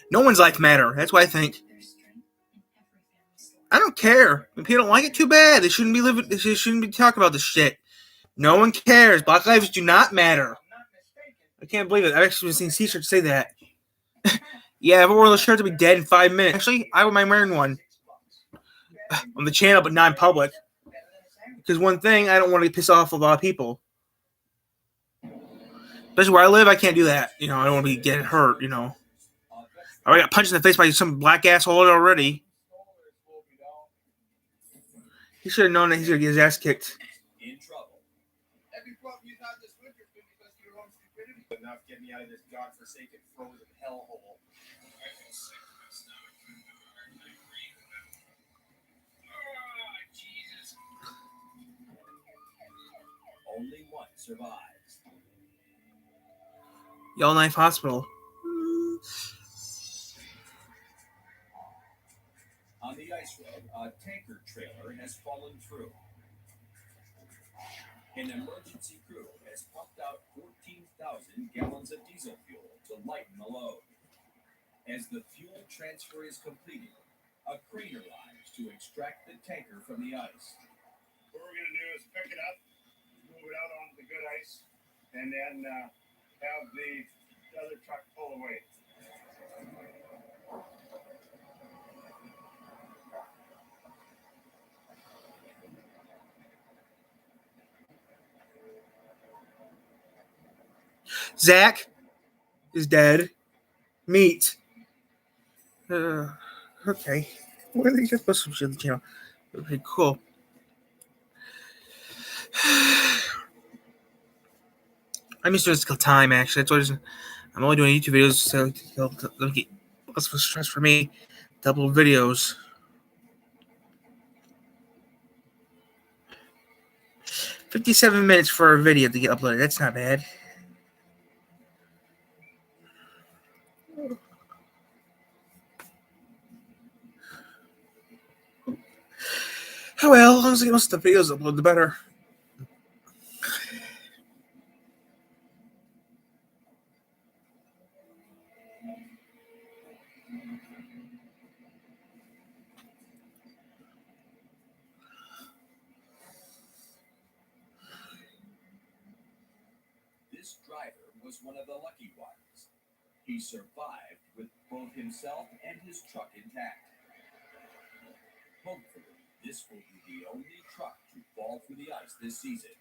No one's life matter. That's what I think. I don't care. If people don't like it, too bad. They shouldn't be living. They shouldn't be talking about this shit. No one cares. Black lives do not matter. I can't believe it. I've actually seen t-shirts say that. Yeah, if I wore those shirts, I'd be dead in 5 minutes. Actually, I wouldn't mind wearing one on the channel, but not in public. Because one thing, I don't want to piss off a lot of people. Especially where I live, I can't do that. I don't want to be getting hurt. I already got punched in the face by some black asshole already. He should have known that he's going to get his ass kicked. In trouble. Every problem you've had this winter has been because of your own stupidity. Enough, get me out of this godforsaken frozen hellhole. I feel sick to my stomach. Jesus. Only one survives. Yellowknife Hospital. On the ice road, a tanker trailer has fallen through. An emergency crew has pumped out 14,000 gallons of diesel fuel to lighten the load. As the fuel transfer is completed, a crane arrives to extract the tanker from the ice. What we're going to do is pick it up, move it out onto the good ice, and then have the other truck pull away. Zach is dead. Meat. Okay. What are they just post some shit on the channel? Okay, cool. I'm used to this time, actually. That's why I'm only doing YouTube videos, so it'll get less of a stress for me. Double videos. 57 minutes for a video to get uploaded. That's not bad. Oh well, as long as I get most of the videos uploaded, the better. This driver was one of the lucky ones. He survived with both himself and his truck intact. Hopefully, this will be the only truck to fall through the ice this season.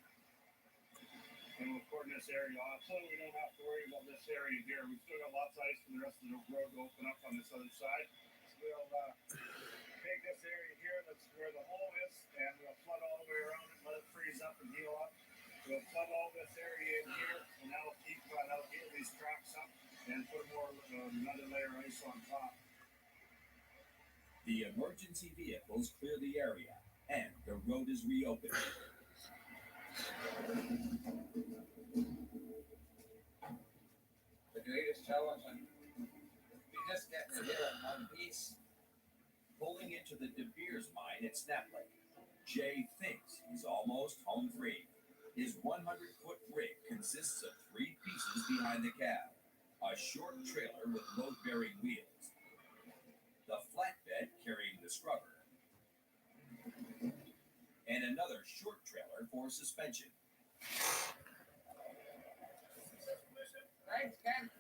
And we'll cordon this area off so we don't have to worry about this area here. We've still got lots of ice for the rest of the road to open up on this other side. So we'll take this area here, that's where the hole is, and we'll flood all the way around it, let it freeze up and heal up. We'll flood all this area in here, and that'll heal these tracks up and put another layer of ice on top. The emergency vehicles clear the area, and the road is reopened. The greatest challenge, and we just get to here in one piece. Pulling into the De Beers mine at Snap Lake, Jay thinks he's almost home free. His 100-foot rig consists of 3 pieces behind the cab: a short trailer with load-bearing wheels, the flatbed carrying the scrubber, and another short trailer for suspension. Thanks, Ken.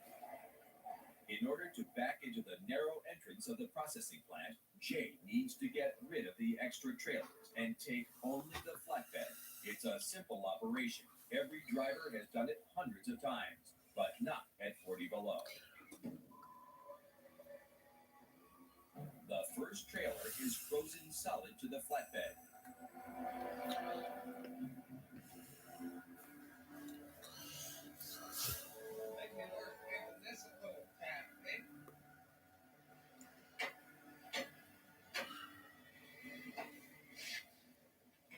In order to back into the narrow entrance of the processing plant, Jay needs to get rid of the extra trailers and take only the flatbed. It's a simple operation. Every driver has done it hundreds of times, but not at 40 below. The first trailer is frozen solid to the flatbed. Make me work in this little tab, eh?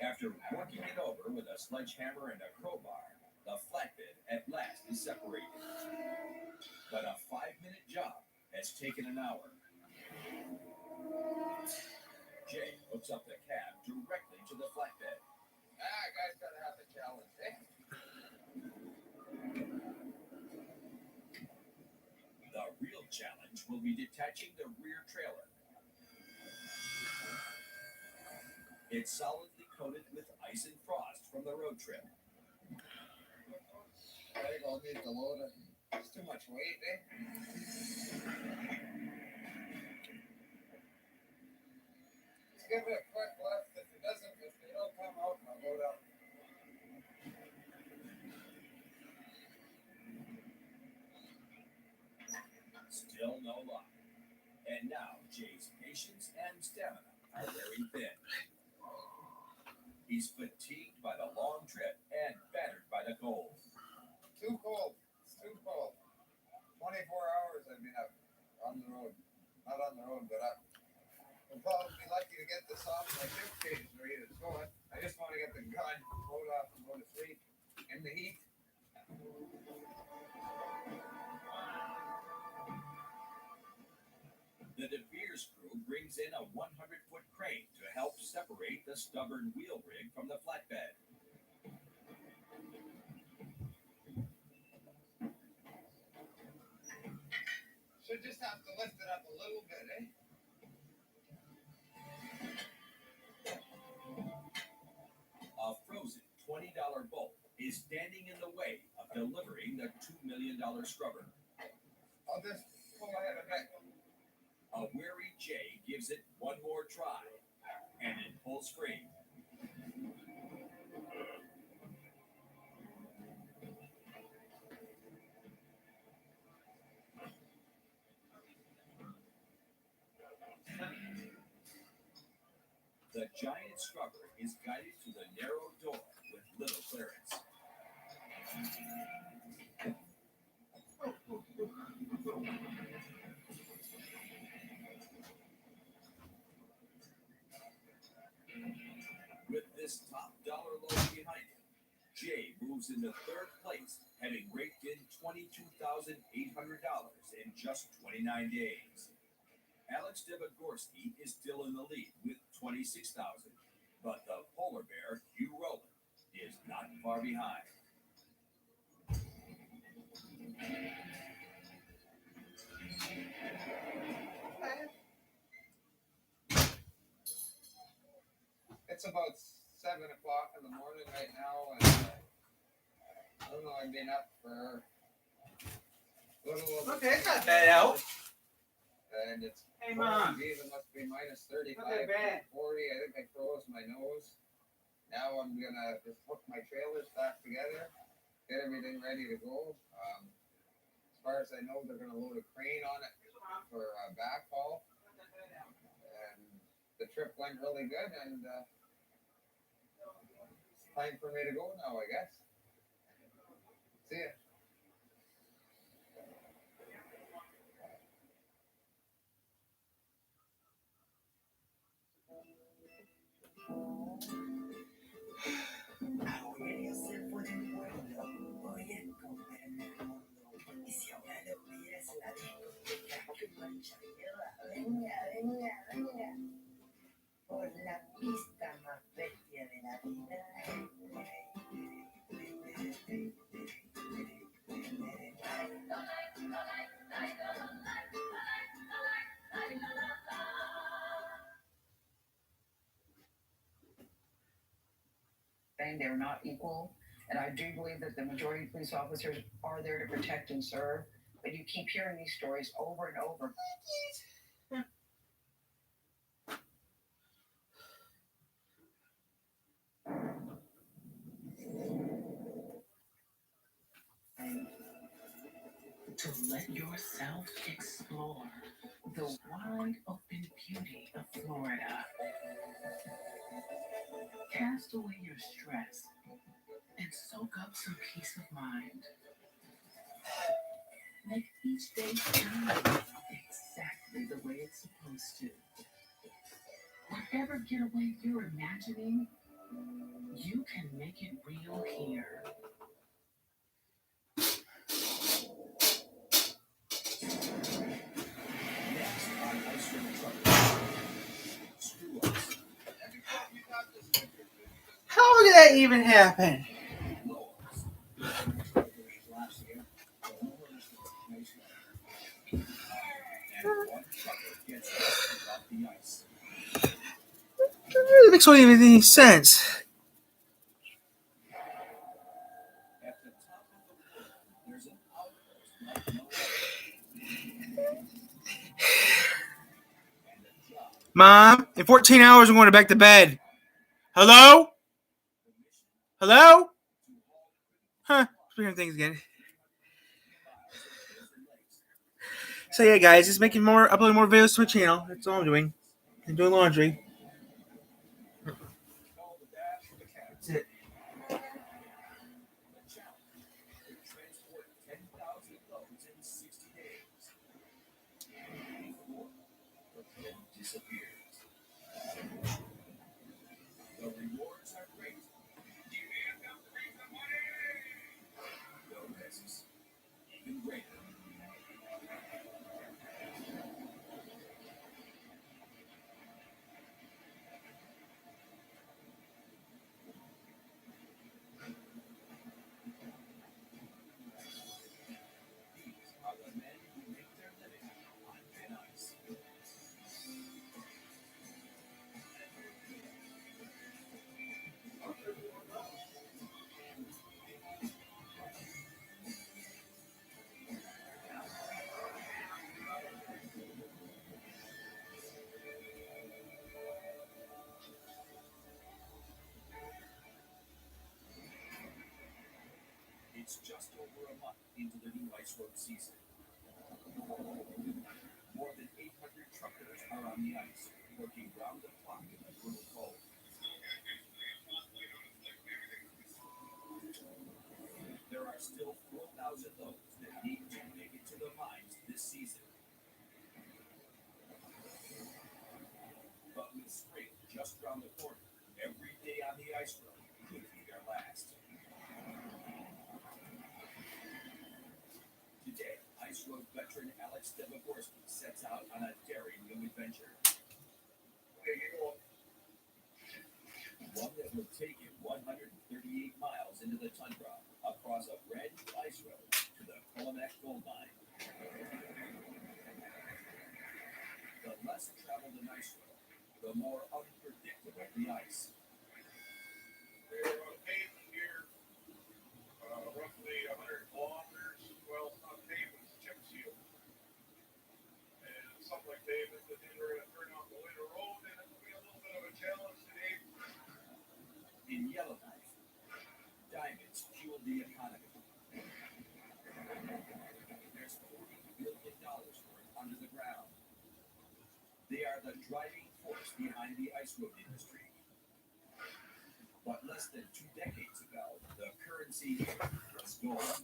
After working it over with a sledgehammer and a crowbar, the flatbed at last is separated. But a 5-minute job has taken an hour. Jay hooks up the cab directly to the flatbed. Guys gotta have a challenge, eh? The real challenge stage will be detaching the rear trailer. It's solidly coated with ice and frost from the road trip. Gotta go need the loader. It's too much weight, eh? Just give it a quick lift. If it doesn't, if they don't come out, I'll go down. Still no luck. And now Jay's patience and stamina are wearing thin. He's fatigued by the long trip and battered by the cold. Too cold. It's too cold. 24 hours I've been up on the road. Not on the road, but up. We'll probably be lucky to get this off. My shift change is ready to go. I just want to get the gun, load off, and go to sleep in the heat. The De Beers crew brings in a 100-foot crane to help separate the stubborn wheel rig from the flatbed. Should just have to lift it up a little bit, eh? A frozen $20 bolt is standing in the way of delivering the $2 million scrubber. I'll just pull ahead a bit. A weary Jay gives it one more try, and it pulls free. The giant scrubber is guided to the narrow door with little clearance. With this top dollar load behind him, Jay moves into third place, having raked in $22,800 in just 29 days. Alex Debegorsky is still in the lead with $26,000, but the polar bear, Hugh Rowland, is not far behind. It's about 7 o'clock in the morning right now, and I don't know, I've been up for a little over. Okay, it's not bad out. And it's Hey, Mom. Geez, it must be minus 35, Not that bad. 40. I think I froze my nose. Now I'm gonna just hook my trailers back together, get everything ready to go. As far as I know, they're gonna load a crane on it for backhaul. And the trip went really good, and it's time for me to go now, I guess. See ya. Ahora ya se fue del pueblo, voy a comer en el mundo. Y si ahora lo vieras la discoteca que marcharía, venga, venga, venga. Por la pista más bestia de la vida. They're not equal, and I do believe that the majority of police officers are there to protect and serve, but you keep hearing these stories over and over. To let yourself explore the wide open beauty of Florida. Cast away your stress and soak up some peace of mind. Make each day count exactly the way it's supposed to. Whatever getaway you're imagining, you can make it real here. Next on Ice Cream Truck, screw-ups. How did that even happen? One trucker gets rescued off the ice. It makes no even any sense. At the top of the world, there's an outpost like no other. And the job, Mom, in 14 hours, I'm going back to bed. Hello? the mission, Hello? to haul Huh. Speaking of things again. miles of frozen lakes. So yeah, guys, just uploading more videos to my channel. That's all I'm doing. I'm doing laundry. Call the dash for the cabin. That's it. The challenge: to transport 10,000 loads in 60 days. Before the plane disappears. The rewards are great. The risks even greater. These are the men who make their living on thin ice. It's just over a month into the new ice road season. More than 800 truckers are on the ice, working round the clock in the brutal cold. There are still 4,000 loads that need to make it to the mines this season. But with spring just around the corner, every day on the ice road could be their last. Today, ice road veteran Alex Devagorsky sets out on a daring new adventure. One that will take him 138 miles into the tundra across a brand new ice road to the Kolomek gold mine. The less traveled an ice road, the more unpredictable the ice. They're on pavement here, roughly 100 kilometers. Well, it's not pavement, it's chip seal. And something like pavement, but then we're going to turn off the winter road, and it'll be a little bit of a challenge today. In Yellowknife, diamonds fuel the economy. There's $40 billion worth under the ground. They are the driving force behind the ice road industry. But less than 2 decades ago, the currency was gold.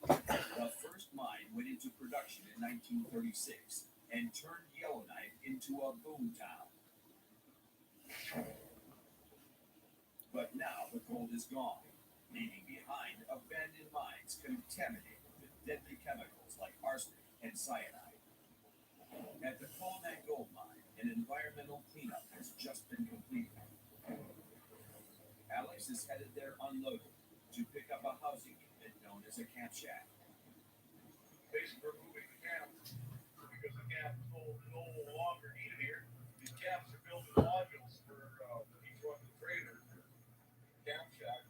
The first mine went into production in 1936 and turned Yellowknife into a boom town. But now the gold is gone, leaving behind abandoned mines contaminated with deadly chemicals like arsenic and cyanide. At the Kolomek gold mine, an environmental cleanup has just been completed. Alex is headed there unloaded to pick up a housing unit known as a camp shack. Basically, we're moving the camp because the camp is no longer needed here. These camps are built in modules for each one of the trailer camp shack.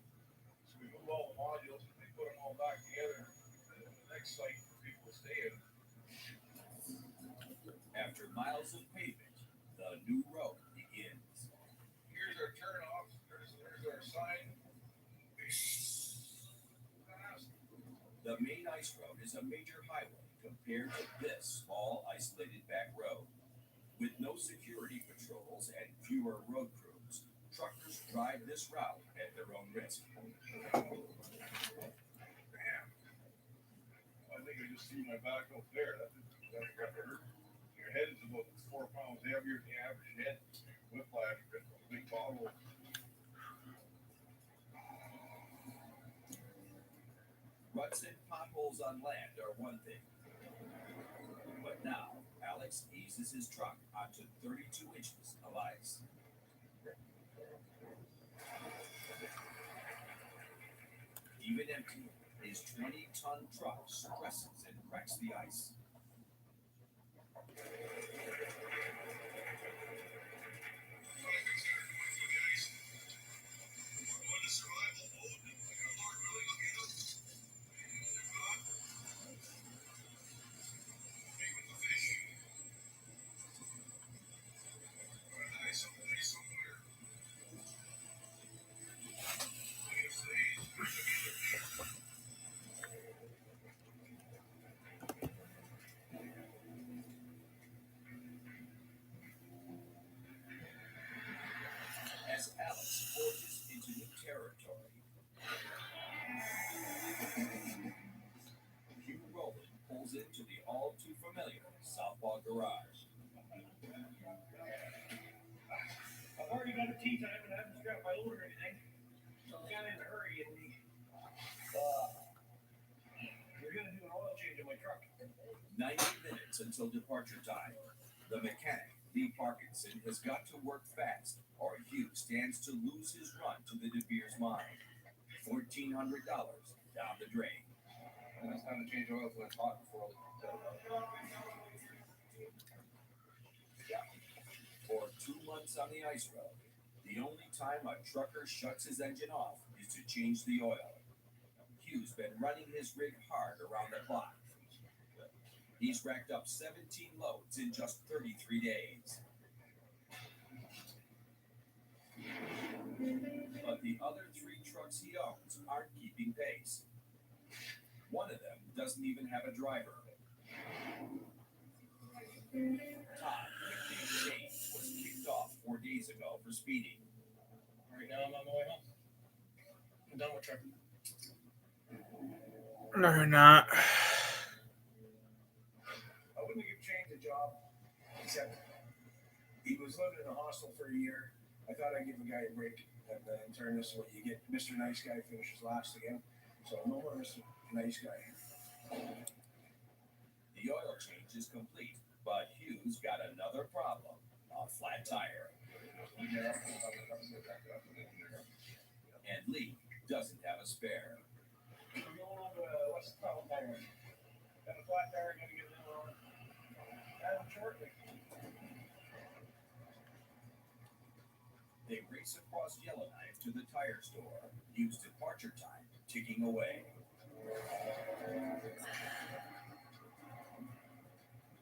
So we move all the modules and they put them all back together in the next site for people to stay in. After miles of pavement, the new road begins. Here's our turnoff. There's our sign. The main ice road is a major highway compared to this small, isolated back road. With no security patrols and fewer road crews, truckers drive this route at their own risk. Damn. I think I just threw my back up there. That got to hurt. Your head is about 4 pounds heavier than the average head. Whiplash, a big bottle. Ruts and potholes on land are one thing. But now, Alex eases his truck onto 32 inches of ice. Even empty, his 20-ton truck stresses and cracks the ice. As Alex forges into new territory, Hugh Rowland pulls into the all too familiar Southpaw garage. I've already got a tea time and I haven't scrapped my load or anything. So I'm kind of in a hurry and we're going to do an oil change in my truck. 90 minutes until departure time. The mechanic, Lee Parkinson, has got to work fast, or Hugh stands to lose his run to the De Beers mine. $1,400 down the drain. And it's time to change oil when it's hot before For 2 months on the ice road, the only time a trucker shuts his engine off is to change the oil. Hugh's been running his rig hard around the clock. He's racked up 17 loads in just 33 days. But the other 3 trucks he owns aren't keeping pace. One of them doesn't even have a driver. Todd, nicknamed James, was kicked off 4 days ago for speeding. Right now I'm on my way home. I'm done with trucking. No, you're not. I wouldn't give James a job, except he was living in a hostel for a year. I thought I'd give a guy a break. And in turn, this is what you get. Mr. Nice Guy finishes last again. So no more Mr. Nice Guy. The oil change is complete, but Hugh's got another problem, a flat tire. And Lee doesn't have a spare. We're going on to what's the problem tire? Got a flat tire, gotta get another one. Adam shortly. They race across Yellowknife to the tire store. Hugh's departure time ticking away.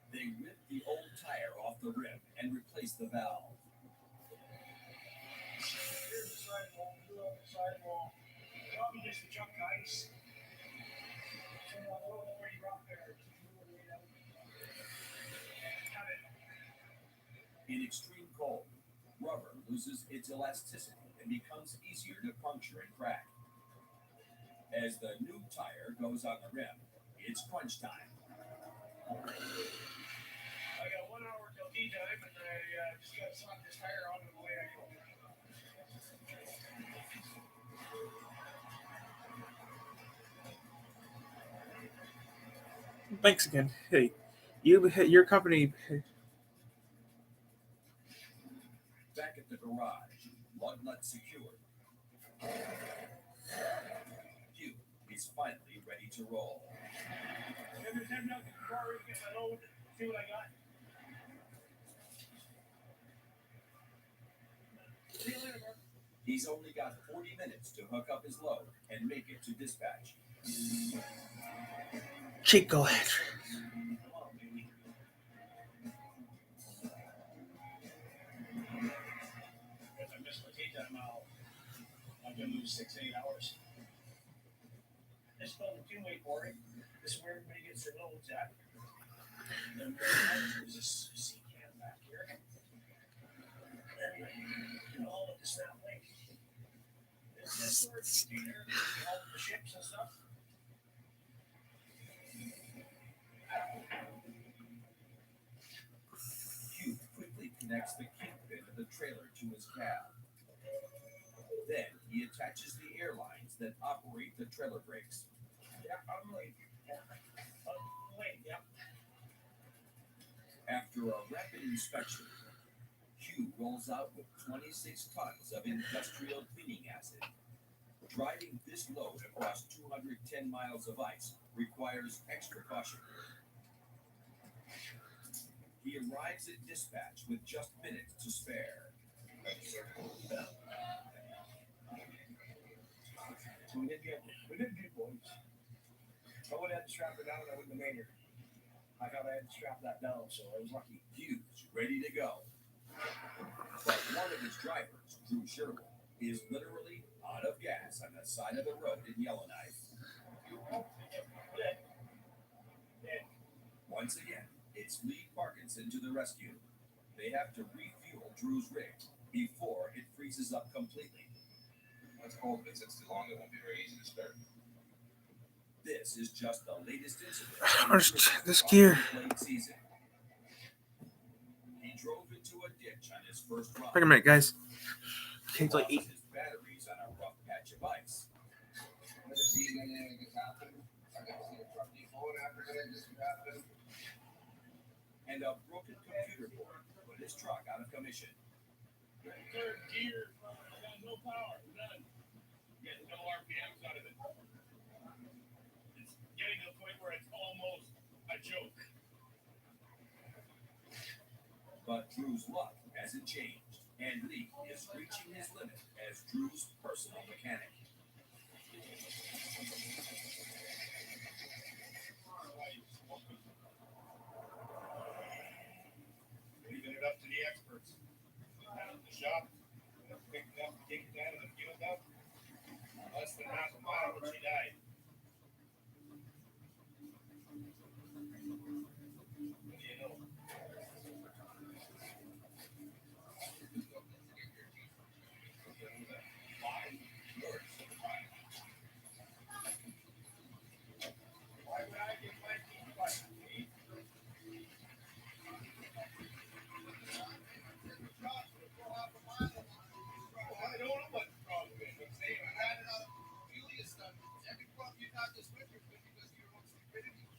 They rip the old tire off the rim and replace the valve. Here's the sidewall, do up the sidewall. Probably just the junk ice. So a little pretty rock there. Cut it. In extreme cold, rubber loses its elasticity and becomes easier to puncture and crack. As the new tire goes on the rim, it's crunch time. I got 1 hour till tea time, and I just got to slap this tire onto the way I go. Thanks again. Hey, your company. Back at the garage, lug nut secured. Hugh is finally ready to roll. Every time I get the car, get my load, see what I got. See you later, Mark. He's only got 40 minutes to hook up his load and make it to dispatch. Chico. Come on, baby. If I miss my tea time, I'm going to lose 6 to 8 hours. This is called the two-way quarry. This is where everybody gets their loads at. And there's this sea can back here. And all of this that way. This is a storage container, all of the ships and stuff. Hugh quickly connects the kingpin of the trailer to his cab. Then he attaches the air lines that operate the trailer brakes. Yeah, I'm late. Yeah. Late, yeah. After a rapid inspection, Hugh rolls out with 26 tons of industrial cleaning acid. Driving this load across 210 miles of ice requires extra caution. He arrives at dispatch with just minutes to spare. We did good, boys. If I would have had to strap her down, I wouldn't have made her. I thought I had to strap that down, so I was lucky. Huge, ready to go. But one of his drivers, Drew Sherwood, is literally out of gas on the side of the road in Yellowknife. Once again, it's Lee Parkinson to the rescue. They have to refuel Drew's rig before it freezes up completely. Let's hope it sits too long, it won't be very easy to start. This is just the latest incident. I don't understand this gear. Late season. He drove into a ditch on his first run. Wait a minute, guys. Okay, it's like Lost his batteries on a rough patch of ice. Never seen anything like this happen. I've never seen a truck defloat after that just happened. And a broken computer board put his truck out of commission. Third gear, no power, none. Getting no RPMs out of it. It's getting to the point where it's almost a joke. But Drew's luck hasn't changed, and Lee is reaching his limit as Drew's personal mechanic. Leaving it up to the experts. Down at the shop, picked it up, take it down, and then give it up. Less than half a mile when she died. What do you know? Why would I get my teeth cut? I don't know what the problem is. I'm saying I had it on Julius stuff. Every problem you got this winter is because of your own stupidity.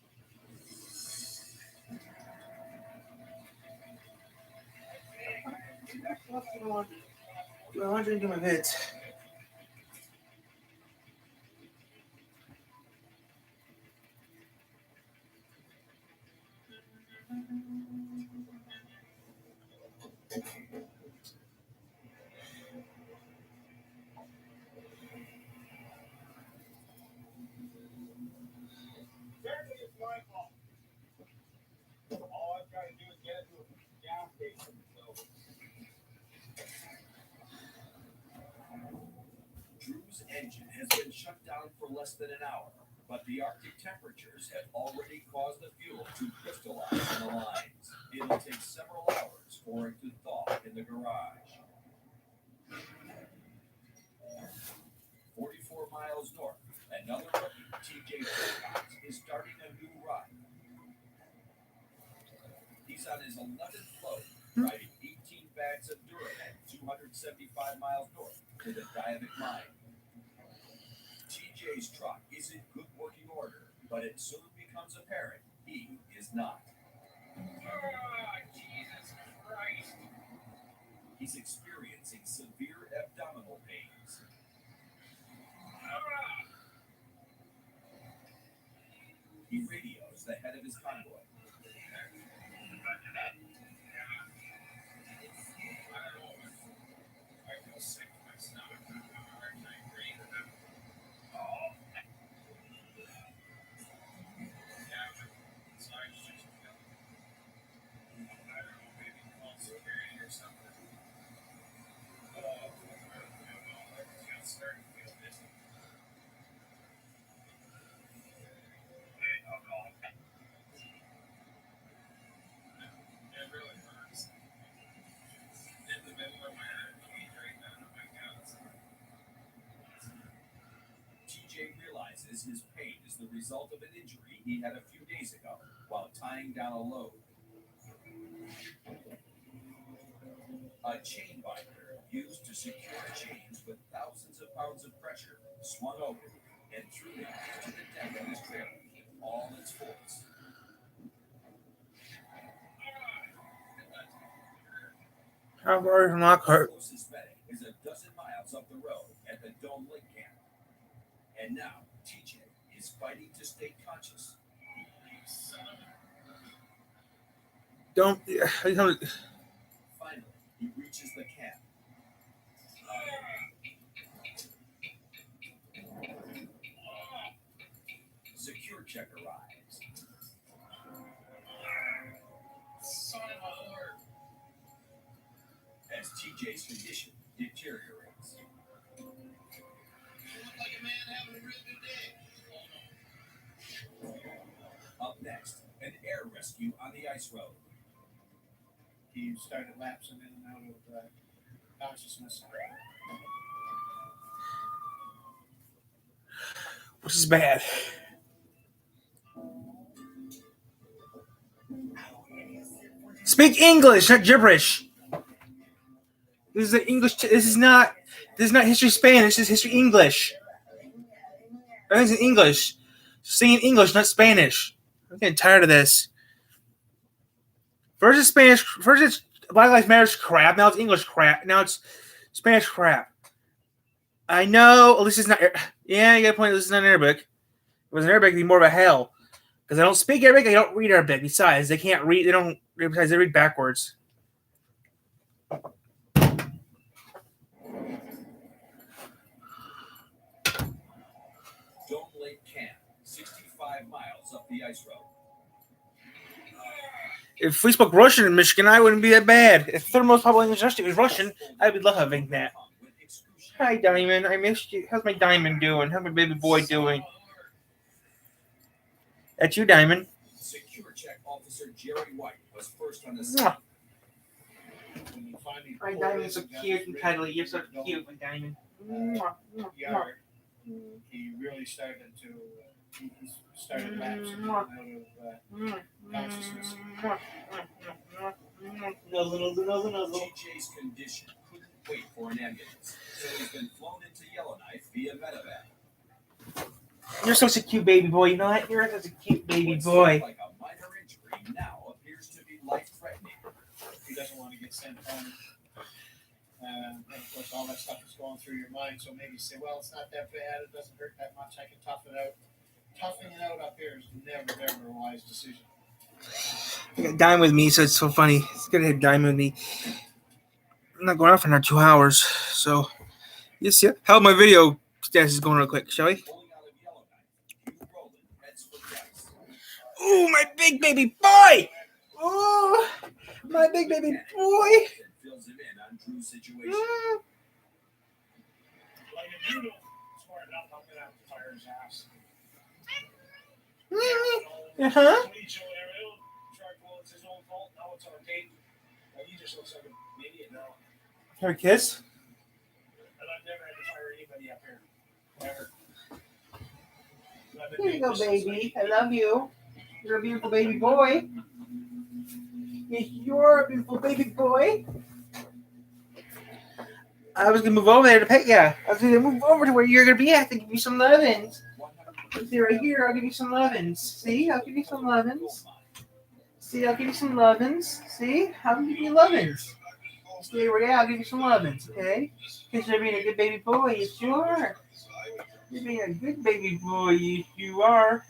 I want to do my vids. Apparently it's my fault. All I'm trying to do is get it to a gas station. So Drew's engine has been shut down for less than an hour, but the Arctic temperatures have already caused the fuel to crystallize in the lines. It'll take several hours for it to thaw in the garage. 44 miles north, another rookie, TJ Wilcox, is starting a new run. He's on his 11th load, driving 18 bags of Durahead 275 miles north to the Diavik mine. TJ's truck is in good working order, but it soon becomes apparent he is not. Jesus Christ. He's experiencing severe abdominal pains. He radios the head of his convoy. I feel sick to my stomach. I'm having a hard time breathing. Yeah, but it's like just, I don't know, maybe constipated or something. I don't know. I'm starting to feel dizzy. It really hurts. In the middle of my head, right down to my guts. TJ realizes his pain is the result of an injury he had a few days ago while tying down a load. A chain binder used to secure chains with thousands of pounds of pressure swung open and threw him to the deck of his trailer, all its force. How far from Lockhart? The closest medic is a dozen miles up the road at the Dome Lake camp. And now, TJ is fighting to stay conscious. Don't. Finally, he reaches the cab. Secure check arrives. Son of a whore. As TJ's condition deteriorates. You look like a man having a real good day. Up next, an air rescue on the ice road. He started lapsing in and out of consciousness. Which is bad. Speak English, not gibberish. This is English. This is not history Spanish. This is history English. Everything's in English. Sing in English, not Spanish. I'm getting tired of this. First it's Spanish. First it's Black Lives Matter crap. Now it's English crap. Now it's Spanish crap. I know. This is not. Yeah, you got a point. This is not Arabic. If it was in Arabic, it'd be more of a hell. Because I don't speak Arabic, I don't read Arabic. Besides, they can't read. They don't. Besides, they read backwards. Dome Lake Camp, 65 miles up the ice road. If we spoke Russian in Michigan, I wouldn't be that bad. If the third most popular English country was Russian, I would love having that. Hi, Diamond. I missed you. How's my Diamond doing? How's my baby boy doing? That's you, Diamond. Secure check officer Jerry White was first on the scene. My Diamond's so cute and cuddly. You're so cute, my Diamond. Yard, he really started to he started lapsing out of consciousness. TJ's condition couldn't wait for an ambulance, so he's been flown into Yellowknife via medevac. You're such a cute baby boy. You know that? You're such a cute baby What boy. seemed like a minor injury now appears to be life-threatening. He doesn't want to get sent home. And of course, all that stuff is going through your mind. So maybe you say, well, it's not that bad. It doesn't hurt that much. I can tough it out. Toughing it out up here is never, ever a wise decision. I got Diamond with me, so it's so funny. It's good to have Diamond with me. I'm not going out for another 2 hours, so yes, yeah. How my video status is going real quick, shall we? Pulling out of Yellowknife, Hugh Rowland heads for Bryce. Ooh, my big baby boy! Ooh, my big baby boy! Fills him in on Drew's situation. Like if you don't smart enough, I'm going to have to fire his ass. Uh-huh. It's his own fault. Now it's on tape. He just looks like an idiot now. Have a kiss? And I've never had to fire anybody up here. Never. Here you go, baby. I love you. You're a beautiful baby boy. Yes, you're a beautiful baby boy. I was gonna move over there to pet ya. I was gonna move over to where you're gonna be at to give you some lovins. See right here, I'll give you some lovins. See, I'll give you some lovins. See, I'll give you some lovins. See, I'll give you lovins. Stay right there, I'll give you some lovins, okay? Because you're being a good baby boy, yes you are. You're being a good baby boy, yes you are.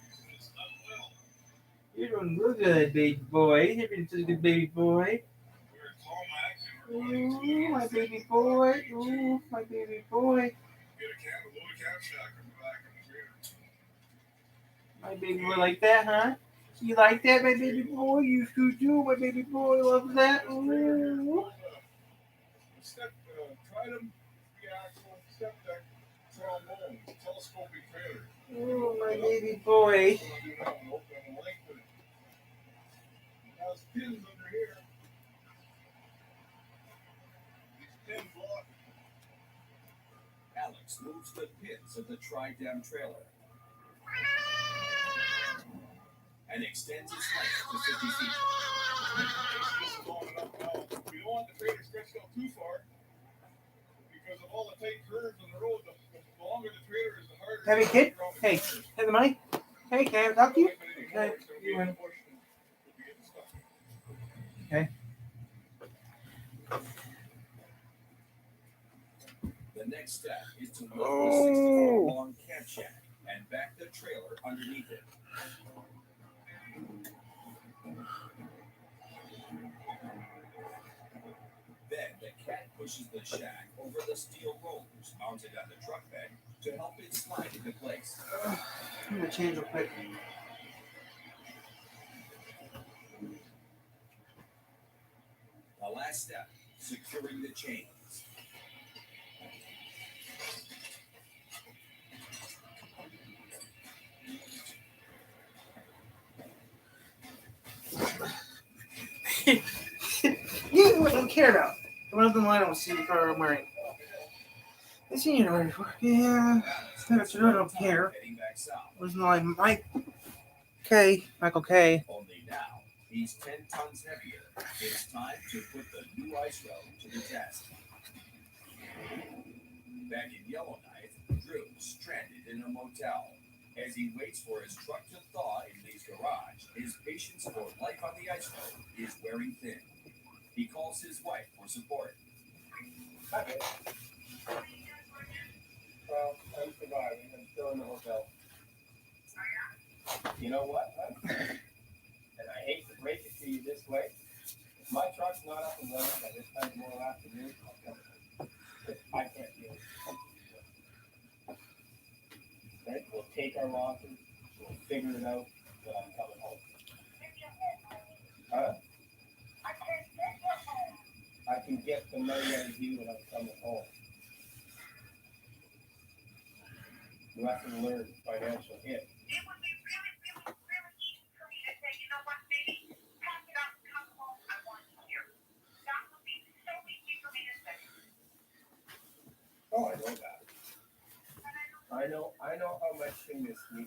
You're doing real good, baby boy. You're being such a good baby boy. Ooh, my baby boy. Ooh, my baby boy. My baby boy like that, huh? You like that, my baby boy? You sure do. My baby boy loves that. Ooh. Ooh, my baby boy. Alex moves the pins of the tri-dam trailer and extends its length to 50 feet. We don't want the trailer stretched out too far because of all the tight curves on the road. The longer the trailer is, the harder. Have a kid? Hey, have the money? Hey, can I talk to you? Okay. Okay. The next step is to load the 60-foot-long cab shack and back the trailer underneath it. pushes the shack over the steel rollers mounted on the truck bed to help it slide into place. I'm gonna change real quick. The last step, securing the chains. You don't care about. Come up the line, I will see the car I'm wearing. I see you know for. Yeah. I don't care. Heading back south. Where's the line? Mike K. Michael K. Only now, he's 10 tons heavier. It's time to put the new ice road to the test. Back in Yellowknife, Drew stranded in a motel. As he waits for his truck to thaw in Lee's garage, his patience for life on the ice road is wearing thin. He calls his wife for support. Okay. Well, I'm surviving. I'm still in the hotel. You know what, huh? And I hate to break it to you this way. If my truck's not up and running by this time tomorrow afternoon, I'll come home. But I can't deal with it. Right? We'll take our losses. We'll figure it out. But I'm coming home. Huh? I can get the money out of you when I'm coming home. Lesson learned, financial hit. Oh, I know that. I know how much you miss me.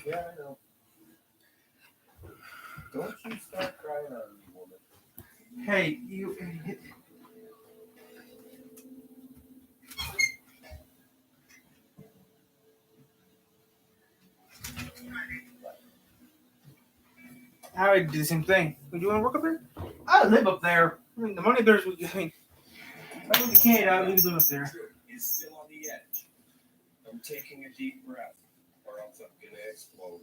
Yeah, I know. Don't you start crying on me, woman. Hey, you idiot. I would do the same thing. Would you want to work up there? I live up there. I mean, the money there's. I mean, if I live in Canada, I would live up there. Drew is still on the edge. I'm taking a deep breath, or else I'm gonna explode.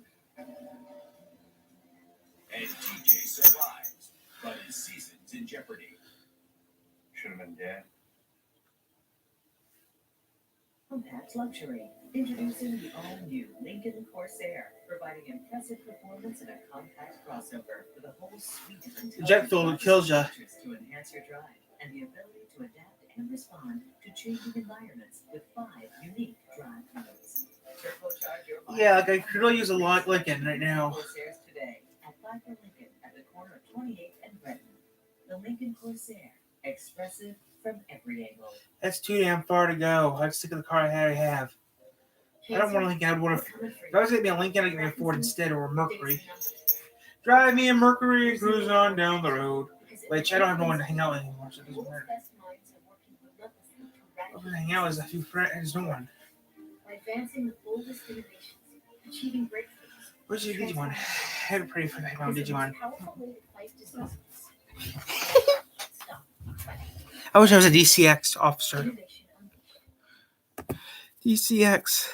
And TJ survives, but his season's in jeopardy. Should have been dead. Compact luxury. Introducing the all-new Lincoln Corsair, providing impressive performance in a compact crossover with a whole suite of intelligent Jet fuel kills ya. features to enhance your drive and the ability to adapt and respond to changing environments with 5 unique drive modes. Turbocharge your life. Yeah, like I could really use a lot Lincoln right now. Corsairs today at Pfeiffer Lincoln at the corner of 28th and Breton. The Lincoln Corsair, expressive from every angle. That's too damn far to go. I'm sick of the car I already have. I don't want a Lincoln. I'd want to. If I was going to be a Lincoln, I'd get a Ford instead or a Mercury. Drive me a Mercury and cruise on down the road. Which I don't have no one to hang out with anymore, so it doesn't matter. I'm going to hang out with a few friends. There's no one. By advancing the boldest innovations, achieving breakthroughs. Where's your Digimon? I had a pretty fun about Digimon. Powerful way to fight diseases. Stop. I wish I was a DCX officer. Innovation unleashed. DCX.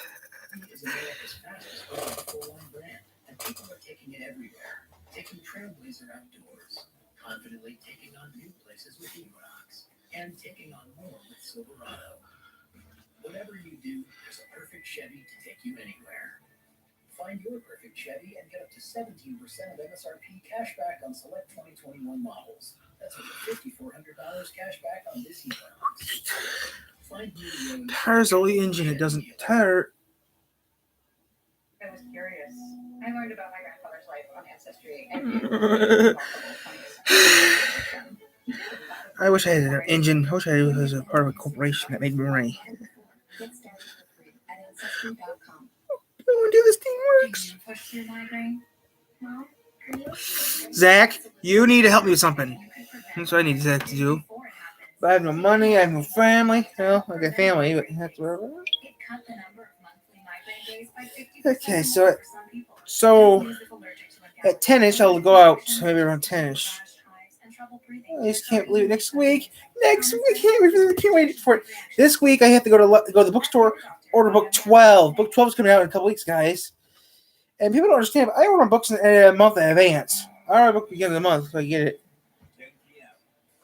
Is America's fastest growing full-line brand, and people are taking it everywhere. Taking Trailblazer outdoors, confidently taking on new places with Equinox, and taking on more with Silverado. Whatever you do, there's a perfect Chevy to take you anywhere. Find your perfect Chevy and get up to 17% of MSRP cash back on select 2021 models. That's over $5,400 cash back on this Equinox. Find new roads. Tires the only engine it doesn't tire. I was curious. I learned about my grandfather's life on Ancestry I wish I had an engine. I wish I was a part of a corporation that made more money. Get started for free at Ancestry.com. I want to do this thing works. Push through migraine. Mom, are you? Zach, you need to help me with something. That's what I need Zach to do. But I have no money. I have no family. Well, I got family, but that's whatever. It cut the number of monthly migraine days by 50%. Okay, so more for some people. So Who is allergic to at 10ish, I'll go out. Maybe around 10ish. and trouble breathing. I just can't believe it. Next week. I can't wait for it. This week I have to go to the bookstore. Order book 12. Book 12 is coming out in a couple weeks, guys. And people don't understand, but I order my books in a month in advance. I order a book beginning of the month so I get it. 10 p.m.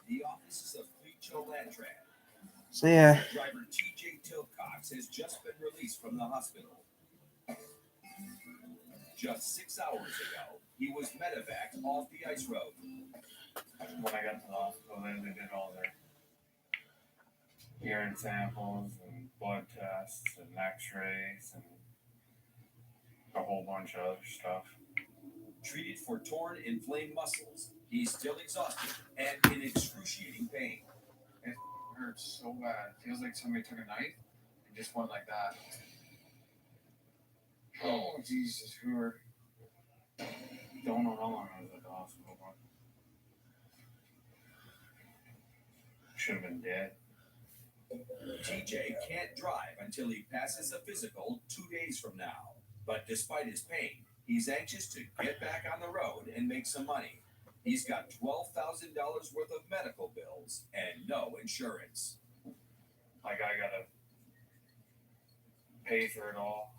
The offices of Fleet Landtran. So yeah. Driver TJ Tilcox has just been released from the hospital. Just 6 hours ago, he was medevaced off the ice road. When I got to the hospital, they did all their urine samples and blood tests and x-rays and a whole bunch of other stuff. Treated for torn, inflamed muscles. He's still exhausted and in excruciating pain. It hurts so bad. It feels like somebody took a knife and just went like that. Oh, Jesus, don't know how long I was at the hospital for. Should have been dead. TJ can't drive until he passes a physical 2 days from now. But despite his pain, he's anxious to get back on the road and make some money. He's got $12,000 worth of medical bills and no insurance. Like, I gotta pay for it all.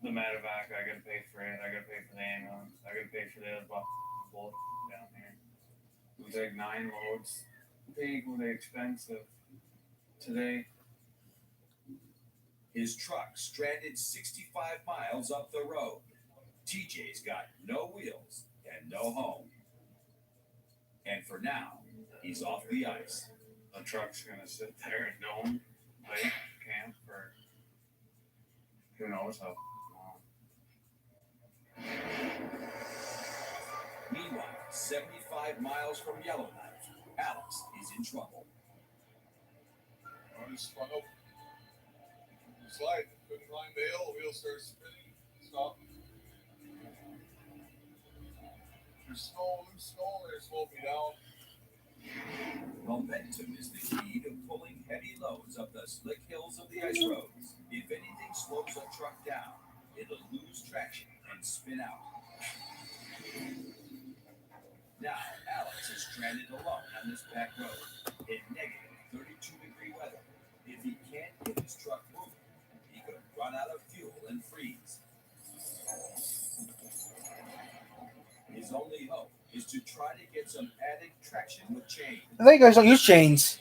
The medevac, I gotta pay for it. I gotta pay for the ambulance. I gotta pay for the other bullet down here. It was like 9 loads. They equal the expense of today. His truck stranded 65 miles up the road. TJ's got no wheels and no home. And for now, he's off the ice. The truck's gonna sit there in Dome Lake Camp for who knows how long. Meanwhile, 75 miles from Yellowknife, Alex is in trouble. I just spun up. Slide. Couldn't climb the hill. Wheel starts spinning. Stop. There's loose snow there. Slowed me down. Momentum is the key to pulling heavy loads up the slick hills of the ice roads. If anything slows a truck down, it'll lose traction and spin out. Now, Alex is stranded alone on this back road in negative 32-degree weather. If he can't get his truck moving, he could run out of fuel and freeze. His only hope is to try to get some added traction with chains. I think guys don't use chains.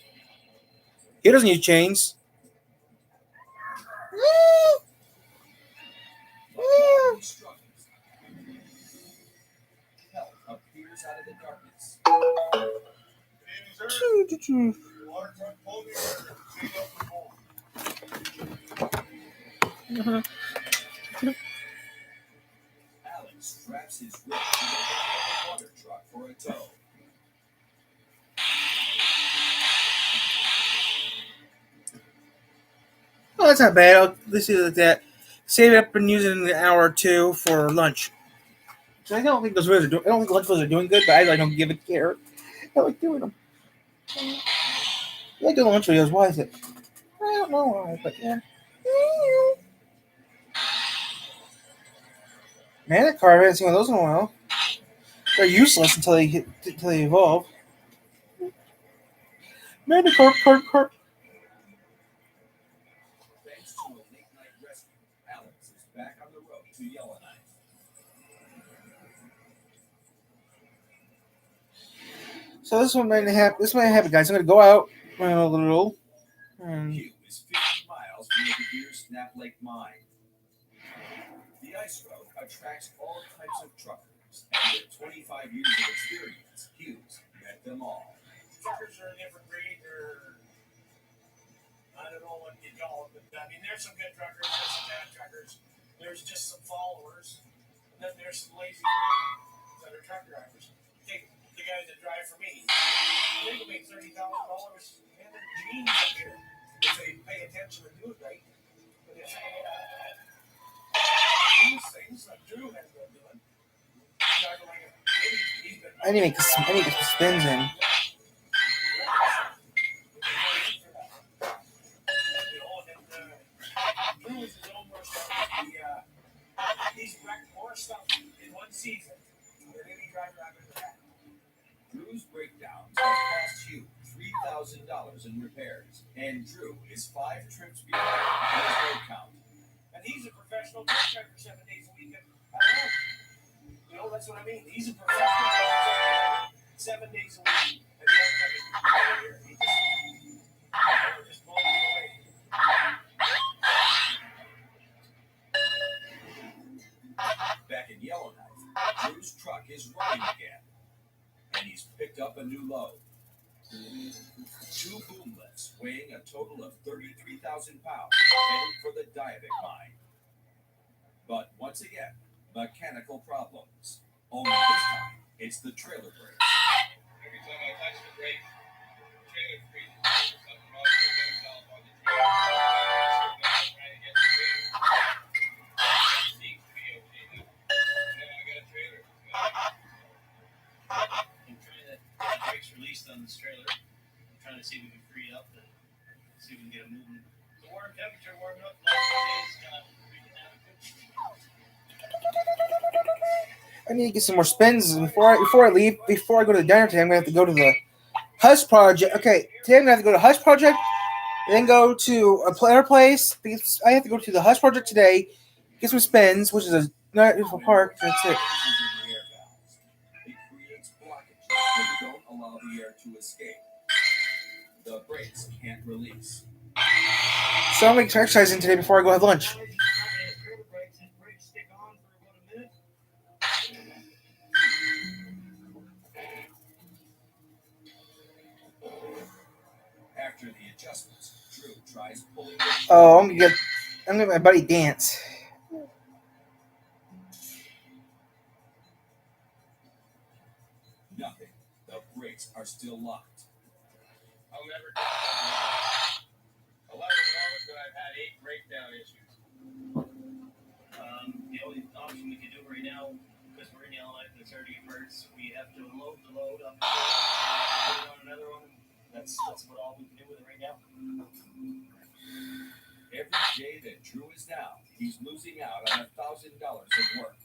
He doesn't use chains. He struggles. Help appears out of the darkness. Water truck pulled me over. Clean up the phone. Alex straps his wrist to the back of the water truck for a tow. Oh, that's not bad. Let's see like that. Save it up and use it in an hour or two for lunch. So I don't think those videos are doing. I don't think lunch videos are doing good, but I don't give a care. I like doing them. I like doing lunch videos. Why is it? I don't know why, but yeah. Man, that car, I haven't seen one of those in a while. They're useless until they evolve. Man, the car. Thanks to a late-night rescue, Alex is back on the road to Yellowknife. So this one might happen. This might happen, guys. I'm gonna go out a little. Hugh is 50 miles from the De Beers Snap Lake mine. The ice road attracts all types of truckers, and with 25 years of experience, Hugh's met them all. Truckers are a different breed. I don't know what you call them, but I mean, there's some good truckers, there's some bad truckers. There's just some followers, and then there's some lazy that are truck drivers. Take the guys that drive for me. They can make $30,000 in their jeans up here if they pay attention and do it right. But if they use things like Drew has been doing, driving like a he's been. I need to get some spins in. He's wrecked more stuff in one season than any driver I've ever had. Drew's breakdowns have cost Hugh $3,000 in repairs, and Drew is 5 trips behind on his road count. And he's a professional truck driver 7 days a week. And You know, that's what I mean. He's a professional. 7 days a week. And the other guy is right here. We're just blowing it away. Back in Yellowknife, Drew's truck is running again, and he's picked up a new load. 2 boom lifts weighing a total of 33,000 pounds headed for the Diavik mine. But once again, mechanical problems. Only this time, it's the trailer brake. Every time I touch the brake, the trailer freezes. There's something wrong with the valve on the trailer. I'm trying to get the trailer. It seems to be okay now. Now I got a trailer. I'm trying to get the brakes released on this trailer. I'm trying to see if we can free it up and see if we can get it moving. The warm temperature warming up. The last 2 days, we can have a good. I need to get some more spins before I leave. Before I go to the diner today, I'm gonna have to go to the Hush Project. Okay, today I'm gonna have to go to Hush Project, then go to a player place. I have to go to the Hush Project today, get some spins, which is a beautiful park. That's it. It creates blockages that don't allow the air to escape. The brakes can't release. So I'm exercising today before I go have lunch. After the adjustments, Drew tries pulling. Oh, I'm gonna get my buddy dance. Nothing. The brakes are still locked. I'll never get that. 11 moments that I've had 8 breakdown issues. The only option we can do right now, because we're in Yellowknife and it's already first, we have to unload the load up and put it on another one. That's what all we can do with it right now. Every day that Drew is down, he's losing out on $1,000 of work.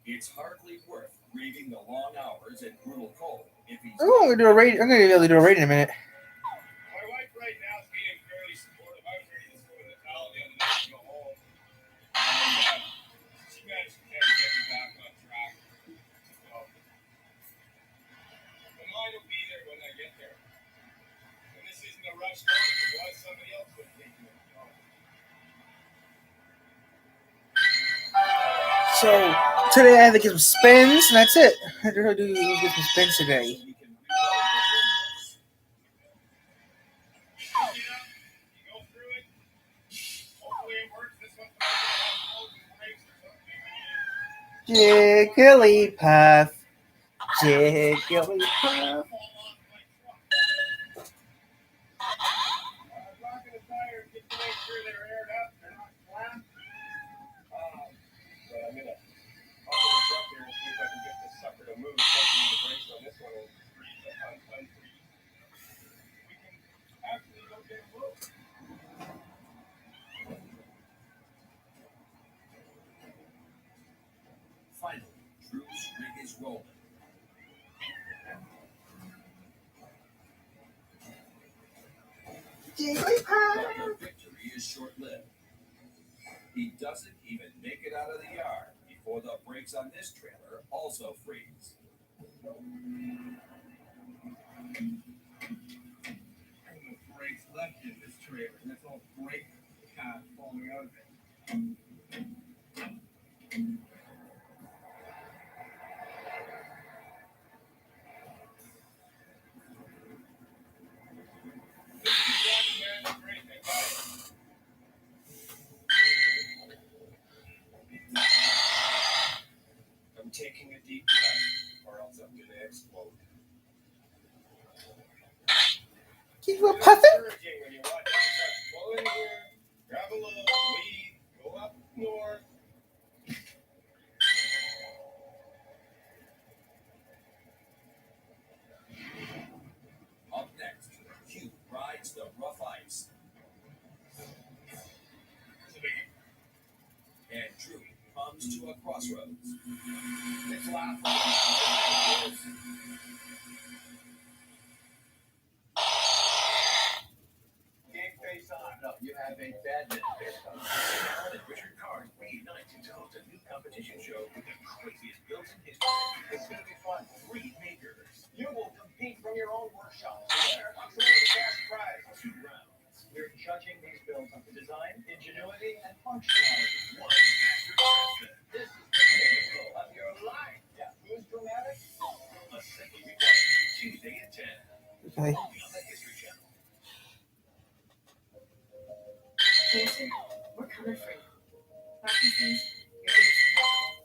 It's hardly worth braving the long hours and brutal cold if he's. Oh, I'm gonna be able to do a raid in a minute. My wife right now is being fairly supportive. I was ready to throw in the towel the other night to go home. And, she managed to kind of get me back on track. So, the mine will be there when I get there. And this isn't a rush load. If it was, somebody else would have taken it. So today I have to get some spins, and that's it. I have to do get some spins today. He can reload the boom lifts. You go through it. Hopefully it works. This one's not going to have breaks or something. Jigglypuff. Jigglypuff. I'm rocking the tires just to make sure they're aired up. They're not flat. But I'm going to hop in the truck here and see if I can get this sucker to move. Hopefully the brakes on this one will freeze up on time. We can actually go get a move. Finally, Drew's rig is rolling. But the victory is short-lived. He doesn't even make it out of the yard before the brakes on this trailer also freeze. No brakes left in this trailer. That's all brake pad falling out of it. I'm taking a deep breath, or else I'm gonna explode. Keep you puffing. Encouraging when you watch other trucks pull in here, grab a little weed, go up north. Up next, Hugh rides the rough ice. And Drew comes to a crossroads. It's loud. Game face on. No, you have a bad face on. Richard competition show with the craziest builds in history. It's going to be fun. 3 makers. You will compete from your own workshop. Winner comes away with a cash prize. 2 rounds. We're judging these builds on the design, ingenuity, and functionality. 1 master craftsman. This is the pinnacle of your life. Yeah, who's dramatic? Assembly required. Tuesday at 10. Okay. Only on the History Channel. Cancer, we're coming for you. Parkinson's, you're facing it.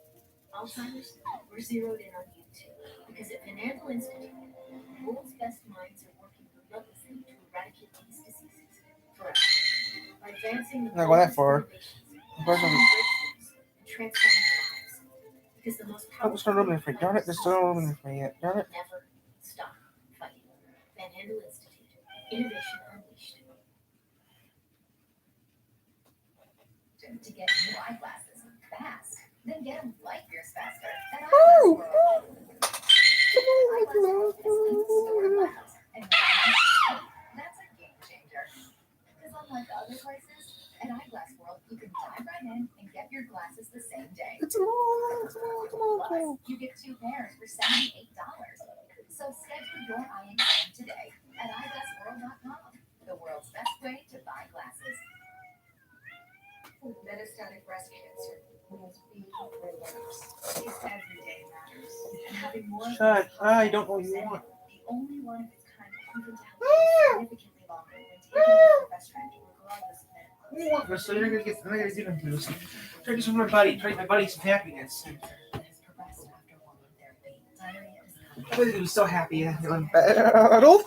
Alzheimer's, we're zeroed in on you too. Because at Mon L Institute, the world's best minds are working relentlessly to eradicate these diseases forever. By advancing the Not going that boldest far. innovations, achieving breakthroughs, and transforming lives. Because the most Oh, there's no room in for me. Darn it, there's no room in for me yet. Darn it. never stop fighting. Mon L Institute, innovation unleashed. To get new eyeglasses fast. Then get them light years faster at Eyeglass World. Eyeglass World is in-store labs. And that's a game changer. Because unlike other places, at Eyeglass World, you can dive right in and get your glasses the same day. Plus, you get 2 pairs for $78. So schedule your eye exam today at eyeglassworld.com. The world's best way to buy glasses. Metastatic breast cancer means being relapse. These everyday matters. And having more Shut. I don't know what you want. the only one of its kind proven to help you significantly longer when taking fulvestrant, regardless of medical. What do you want, Mister? You're gonna get. I'm gonna give him to this. Try to do some for my buddy. Try to give my buddy some happiness. That has progressed after hormone therapy. Diarrhea is I'm gonna be so happy. I'm battle.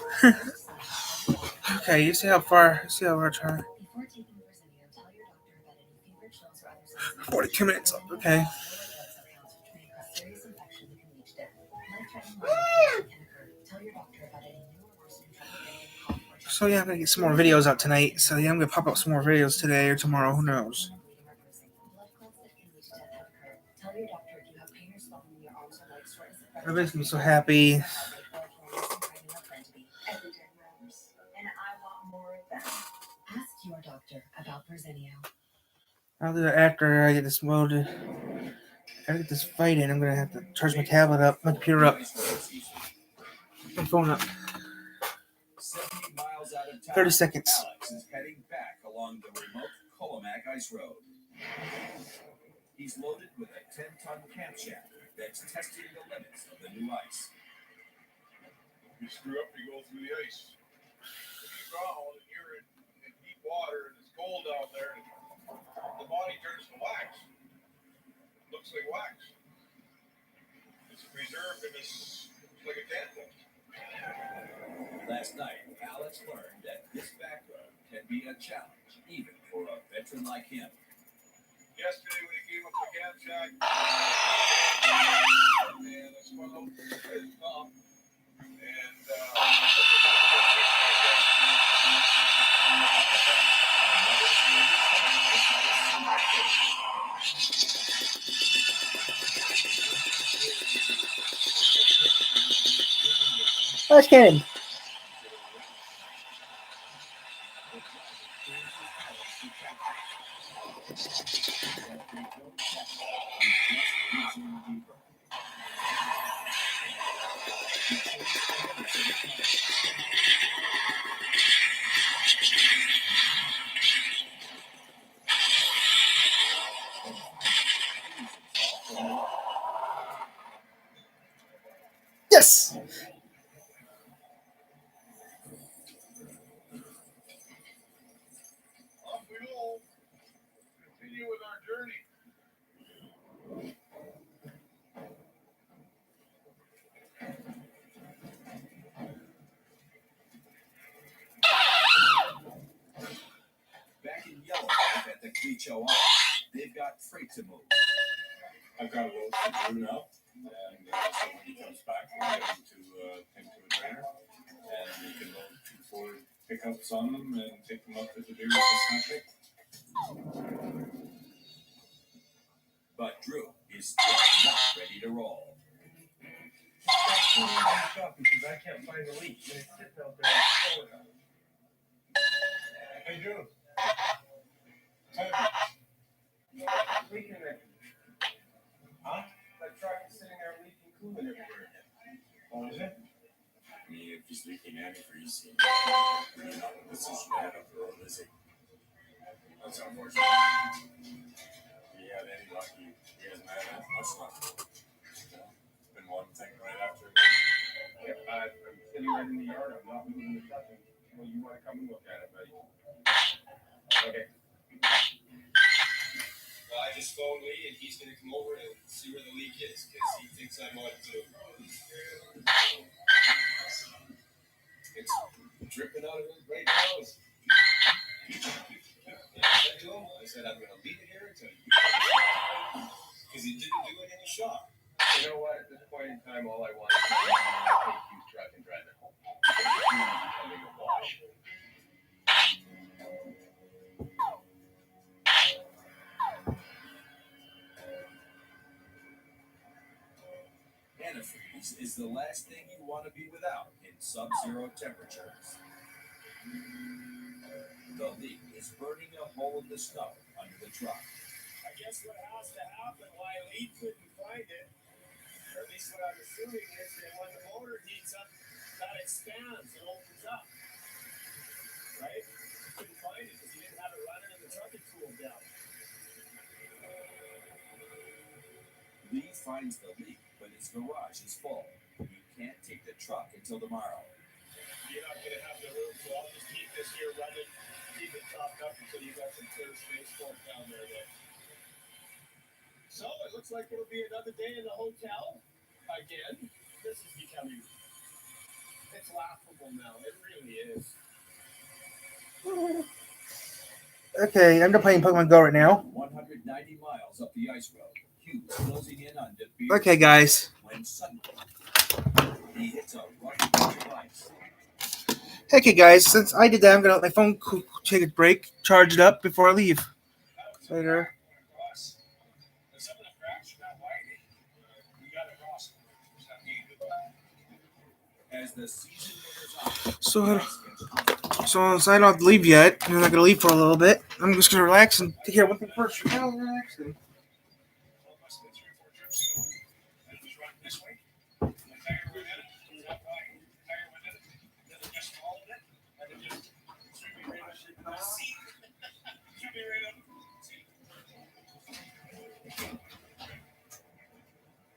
Okay, you see how far. See how far I try. Before taking Verzenio, tell your doctor about any fever, chills, or other symptoms. 42 minutes. Okay. Serious infection that can lead to death. Life-threatening complications can occur. Tell your doctor about any new or worsening trouble breathing, cough, or So yeah, I'm gonna get some more videos out tonight. So yeah, I'm gonna pop up some more videos today or tomorrow. Who knows? blood clots that can lead to death have occurred. Tell your doctor if you have pain or swelling in your arms or legs, shortness of breath. Everybody's gonna be so happy. every 10 rounds. And I want more of them. Ask your doctor about Verzenio. I'll do that after I get this loaded. After I get this fight in, I'm gonna have to charge my tablet up, my computer up, my phone up. 70 miles out of town, 30 seconds. Alex is heading back along the remote Kolomak Ice Road. He's loaded with a 10-ton camshaft that's testing the limits of the new ice. If you screw up, you go through the ice. If you drown and you're in deep water and it's cold down there, the body turns to wax. It looks like wax. It's preserved and it's like a candle. Last night, Alex learned that this back road can be a challenge, even for a veteran like him. Yesterday when he came up the camshaft, man, I spun out the top. And Flash cannon. Yes. off we go. Continue with our journey. Back in Yellowknife at the Clecho Ice, they've got freight to move. I've got a load for Drew now, and so when he comes back, we'll get him to a trainer, and we can load 2 Ford pickups on them and take them up to the deer with the snap. But Drew is still not ready to roll. Because I can't find the leak. And it's sitting out there. Hey, Drew. Leaking there. Oh, is it? If he's leaking antifreeze, he's not in a position to have a girl, is he? That's unfortunate. If he had any luck, he hasn't had that much luck. It's been one thing right after. I'm sitting right in the yard. I'm not moving the truck. Well, you want to come and look at it, buddy? Okay. Well, I just phoned Lee, and he's going to come over and see where the leak is, because he thinks I'm on it too. It's dripping out of his right nose. I said I'm going to leave it here until you because he didn't do it in the shop. You know what? At this point in time, all I want is to take Q's truck and drive it home. It's becoming a wash. Antifreeze is the last thing you want to be without in sub-zero temperatures. The leak is burning a hole in the snow under the truck. I guess what has to happen, why Lee couldn't find it, or at least what I'm assuming is that when the motor heats up, that expands and opens up. Right? He couldn't find it because he didn't have it running and the truck had cooled down. Lee finds the leak, but his garage is full. You can't take the truck until tomorrow. You're not going to have the room, so I'll just keep this here running, keep it topped up until you got some clear space for it down there then. So it looks like it'll be another day in the hotel. Again, this is becoming, it's laughable now. It really is. Okay, I'm not playing Pokemon Go right now. 190 miles up the ice road. Hughes closing in on De Beers. Okay, guys. When suddenly he hits a rough patch of ice. Okay, guys. Since I did that, I'm gonna let my phone take a break, charge it up before I leave. Later. Some of the cracks are not wide. We got it crossed. As the season wears on, So I don't have to leave yet. I'm not gonna leave for a little bit. I'm just gonna relax and take care of one thing first. Now relax.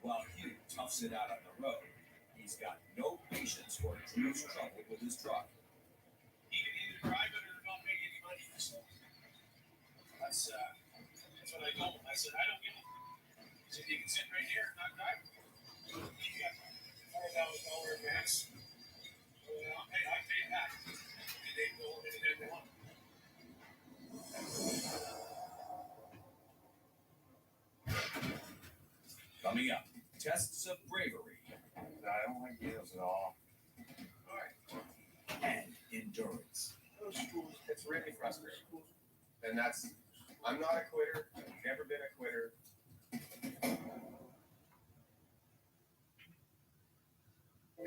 while Hugh toughs it out on the road, he's got no patience for Drew's trouble with his truck. He can either drive it or not make any money. So that's what I told him. I said, I don't get it. He said, you can sit right here and not drive. You got $4,000 advance. I paid that. And they go anytime they want. Coming up, tests of bravery. I don't like deals at all. And endurance. It's really frustrating. And I'm not a quitter. I've never been a quitter.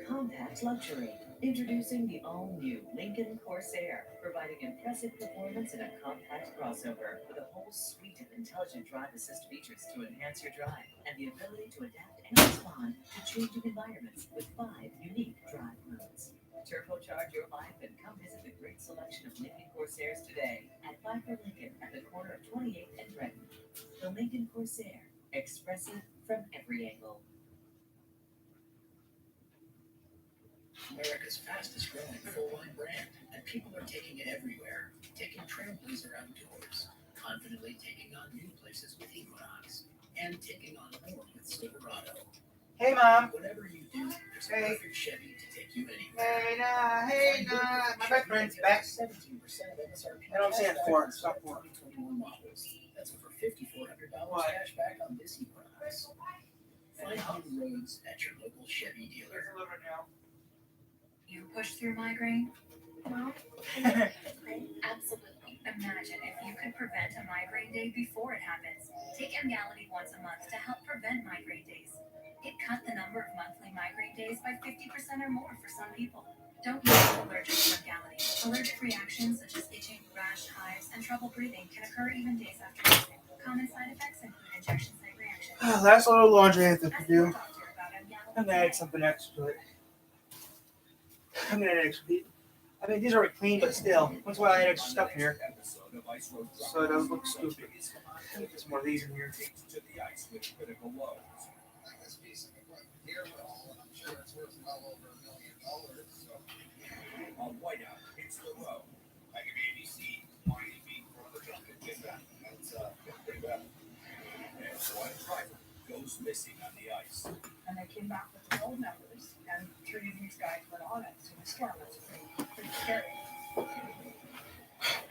Compact luxury. Introducing the all-new Lincoln Corsair, providing impressive performance in a compact crossover with a whole suite of intelligent drive assist features to enhance your drive and the ability to adapt and respond to changing environments with 5 unique drive modes. Turbocharge your life and come visit the great selection of Lincoln Corsairs today at Viper Lincoln at the corner of 28th and Trenton. The Lincoln Corsair, expressive from every angle. America's fastest growing full-line brand, and people are taking it everywhere, taking Trailblazer outdoors, confidently taking on new places with Equinox, and taking on more with Silverado. Hey, Mom. Whatever you do, there's a Hey. perfect Chevy to take you anywhere. Hey, nah. My best friend's back. 17% of MSRP. I don't see it for it. Stop for it. 2021 models. That's over $5,400 What? cash back on this Equinox. Find new roads at your local Chevy dealer. You push through migraine? Mom? Absolutely. Imagine if you could prevent a migraine day before it happens. Take Emgality once a month to help prevent migraine days. It cut the number of monthly migraine days by 50% or more for some people. Don't use allergic to Emgality. Allergic reactions such as itching, rash, hives, and trouble breathing can occur even days after using. Common side effects include injection site reactions. That's a little laundry I have to Ask do. your doctor about Emgality I'm gonna add something extra to it. I'm gonna add extra heat. I mean, these are already clean, but still, once in a while I add extra stuff in here, so it doesn't look stupid. Let me get some more of these in here. To the ice with critical lows. This piece of equipment here, well, I'm sure it's worth well over $1 million. So A whiteout hits the road. I give ABC 20 feet for the jump and get back. That's pretty bad. And one driver goes missing on the ice. And they came back with the old numbers, and 3 of these guys went on it. So the storm was pretty scary.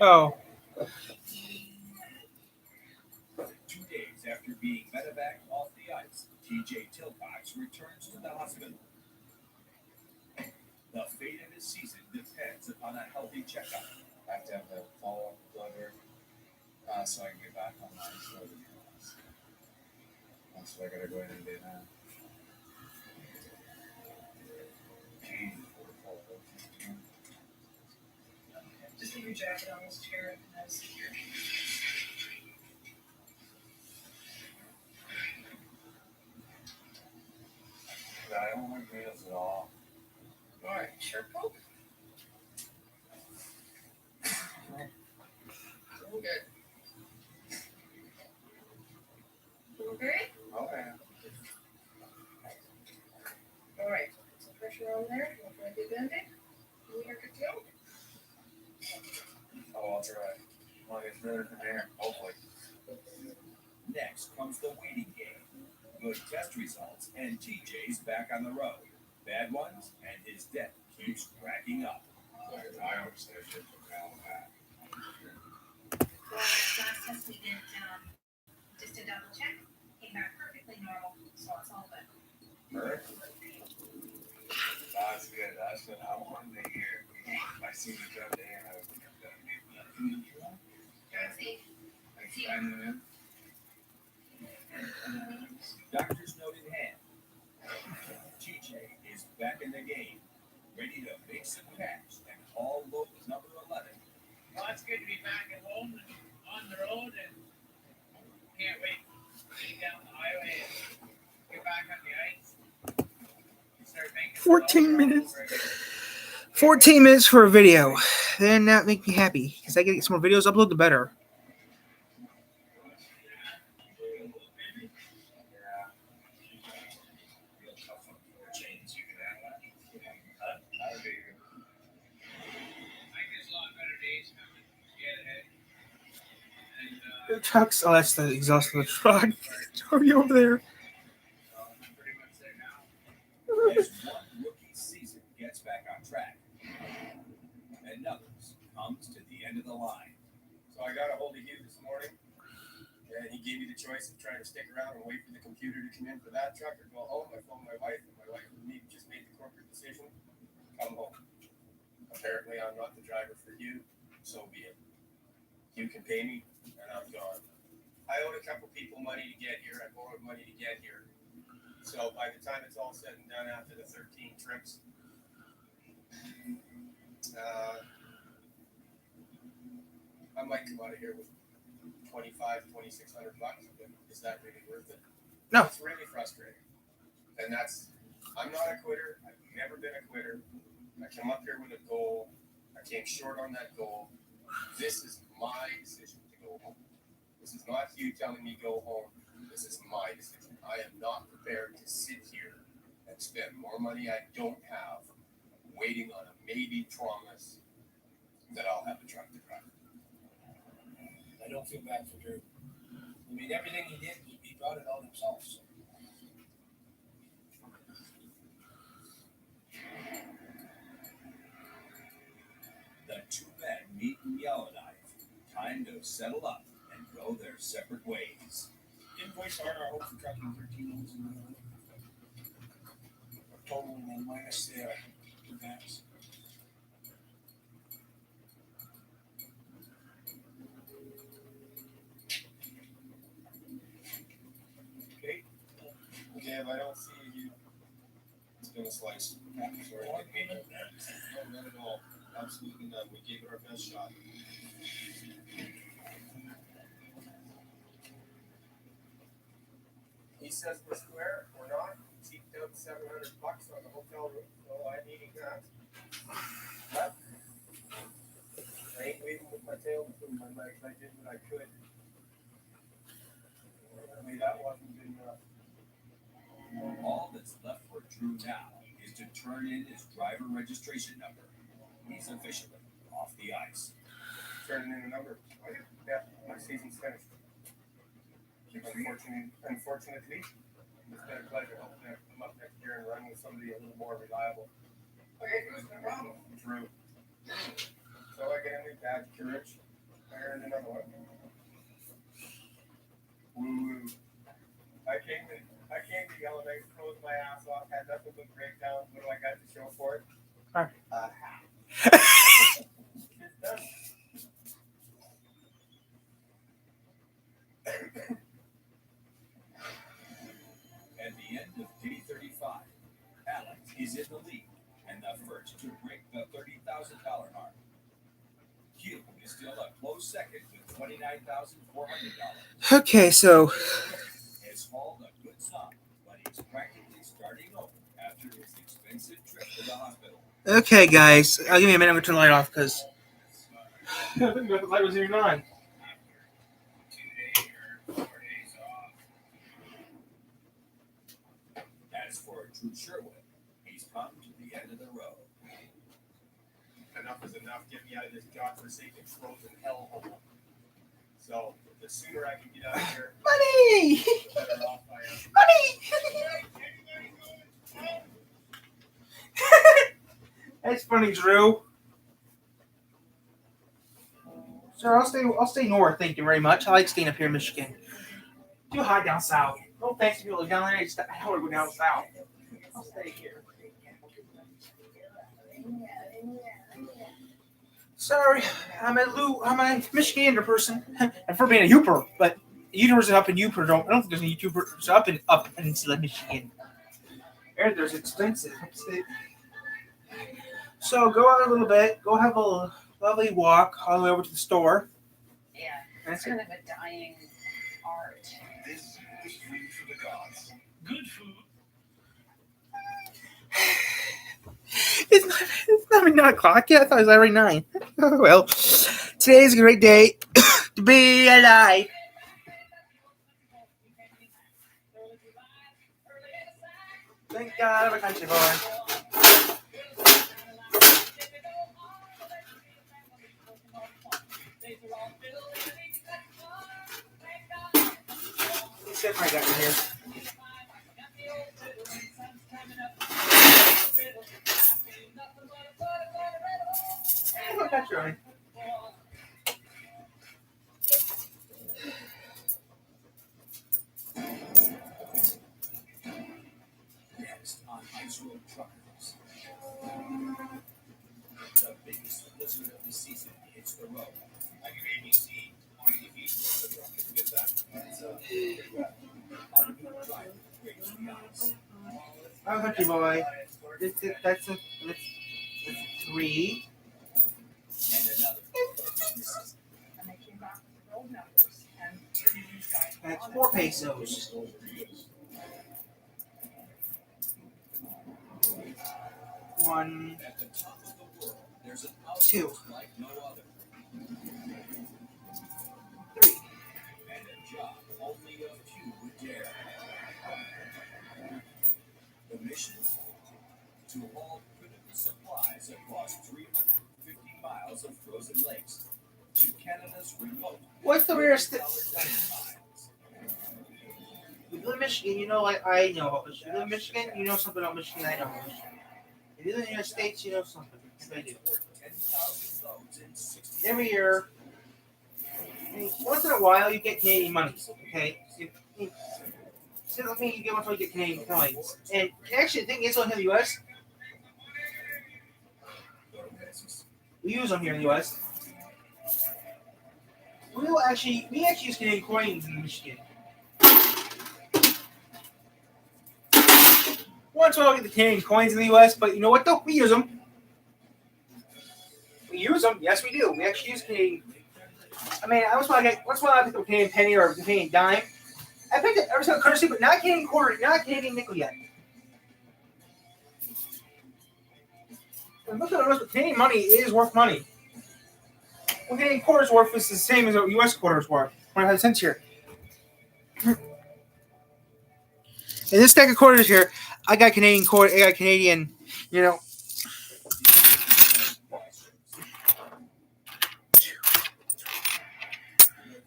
Oh, 2 days after being medevaced off the ice, TJ Tilcox returns to the hospital. The fate of his season depends upon a healthy checkup. I have to have the follow-up blood work so I can get back on the ice. So I gotta go in and do that. Just leave your jacket on this chair and that's secure. I don't like meals at all. Alright, sure, Pope. we'll get Okay? Okay. Alright, put some pressure on there. Look like a band-aid. We are good to go. Oh, I'll try. Well, it's better than there, hopefully. Next comes the waiting game. Good test results, and TJ's back on the road. Bad ones, and his debt keeps racking up. I understand shit from now on that. Well, last test we did, just to double check, came back perfectly normal, so it's all good. Perfect. That's good. That's what I wanted to hear. I seen it the other day and I was like, I'm gonna do that. Drive safe. See I you. know him. Doctor's note in hand. TJ is back in the game, ready to make some cash and haul load number 11. Well, it's good to be back at home and on the road, and can't wait to get down the highway and get back on the ice. Start making 14 minutes. 14 minutes for a video. Then that make me happy because I can get some more videos uploaded, the better. The trucks. Oh, that's the exhaust of the truck. It's already over there. As one rookie season gets back on track, another's comes to the end of the line. So I got a hold of Hugh this morning, and he gave me the choice of trying to stick around and wait for the computer to come in for that truck or go home. I phoned my wife, and my wife and me just made the corporate decision, come home. Apparently, I'm not the driver for Hugh, so be it. Hugh can pay me, and I'm gone. I owed a couple people money to get here. I borrowed money to get here. So by the time it's all said and done after the 13 trips, I might come out of here with $2,600. Is that really worth it? No. It's really frustrating. And I'm not a quitter. I've never been a quitter. I come up here with a goal. I came short on that goal. This is my decision to go home. This is not you telling me go home. This is my decision. I am not prepared to sit here and spend more money I don't have waiting on a maybe promise that I'll have a truck to drive. I don't feel bad for Drew. I mean, everything he did, he brought it on himself. So. The two men meet in Yellowknife. Time to settle up and go their separate ways. Invoice our hope for trucking 13 months in total, and then minus the advance. Okay, if I don't see you, it's been a slice. Sorry. No, not at all. Absolutely none. We gave it our best shot. He says we're square. We're not. He cheaped out $700 on the hotel room, so I'm eating that. I ain't waving with my tail between my legs. I did what I could. I mean, that wasn't good enough. All that's left for Drew now is to turn in his driver registration number. He's officially off the ice. Turning in a number. Yeah, my season's finished. Unfortunately, it's been a pleasure helping come up next year and run with somebody a little more reliable. Drew. So I get a new badge, courage. I earned another one. Woo woo. I came to yellow night, froze my ass off, had nothing but breakdowns. What do I got to show for it? Huh. It's done. At the end of day 35, Alex is in the lead and the first to break the $30,000 mark. Hugh is still a close second with $29,400. Okay, so Has hauled a good sum, but he's practically starting over after his expensive trip to the hospital. okay, guys, give me a minute. I'm gonna turn the light off because I think the light was even on. As for Drew Sherwood, he's come to the end of the road. Enough is enough. Get me out of this godforsaken frozen hellhole. So the sooner I can get out of here, Money! the better off I am. Money! That's funny, Drew. Sir, I'll stay north. Thank you very much. I like staying up here in Michigan. Too hot down south. No thanks to people down there. I don't want to go down south. I'll stay here. Sorry, I'm a Michigander person, and for being a Youper, but YouTubers up in Youper I don't think there's any YouTubers up in Peninsula, Michigan. There's expensive. So go out a little bit. Go have a lovely walk all the way over to the store. Yeah, That's it's kind of a dying art. This is food for the gods. Good food. It's not 9 o'clock yet. I thought it was already 9. Oh, well, today's a great day to be alive. Thank God I'm a country boy. Except I got in here. Oh, that's right. Next on Ice Road Truckers. The biggest blizzard of the season hits the road. Like an ABC, on the east of the truck is good that. It's pretty rough. On a new drive, breaks the ice. Oh, country boy. That's 3. And another. And they came back with the road numbers and three of these guys were That's on 4 it. pesos. One, At the top of the world, there's an 2, outpost like no other. 3. And a job only a few would dare. The mission? To haul critical supplies across 350 miles of frozen lakes to Canada's remote. What's the weirdest thing? $30,000 mines. If you live in Michigan, you know I know about Michigan. If you live in Michigan, you know something about Michigan. I know about Michigan. If you live in the United States, you know something. I do. 10,000 loads in 60 Every year, I mean, once in a while, you get Canadian money. Okay, so that means you get once in a while you get Canadian coins. And actually, the thing is, on here in the U.S., we use them here in the U.S. We actually use Canadian coins in Michigan. Once in a while, we get the Canadian coins in the U.S., but you know what? Though we use them. We use them. Yes, we do. We actually use Canadian. I mean, once in a while I pick up a Canadian penny or a Canadian dime. I picked it every single currency, but not Canadian quarter, not Canadian nickel yet. And look at the rest. Canadian money is worth money. Well, Canadian quarter's worth is the same as a U.S. quarter's worth. 25 cents here. In this stack of quarters here, I got Canadian quarter. I got Canadian. You know.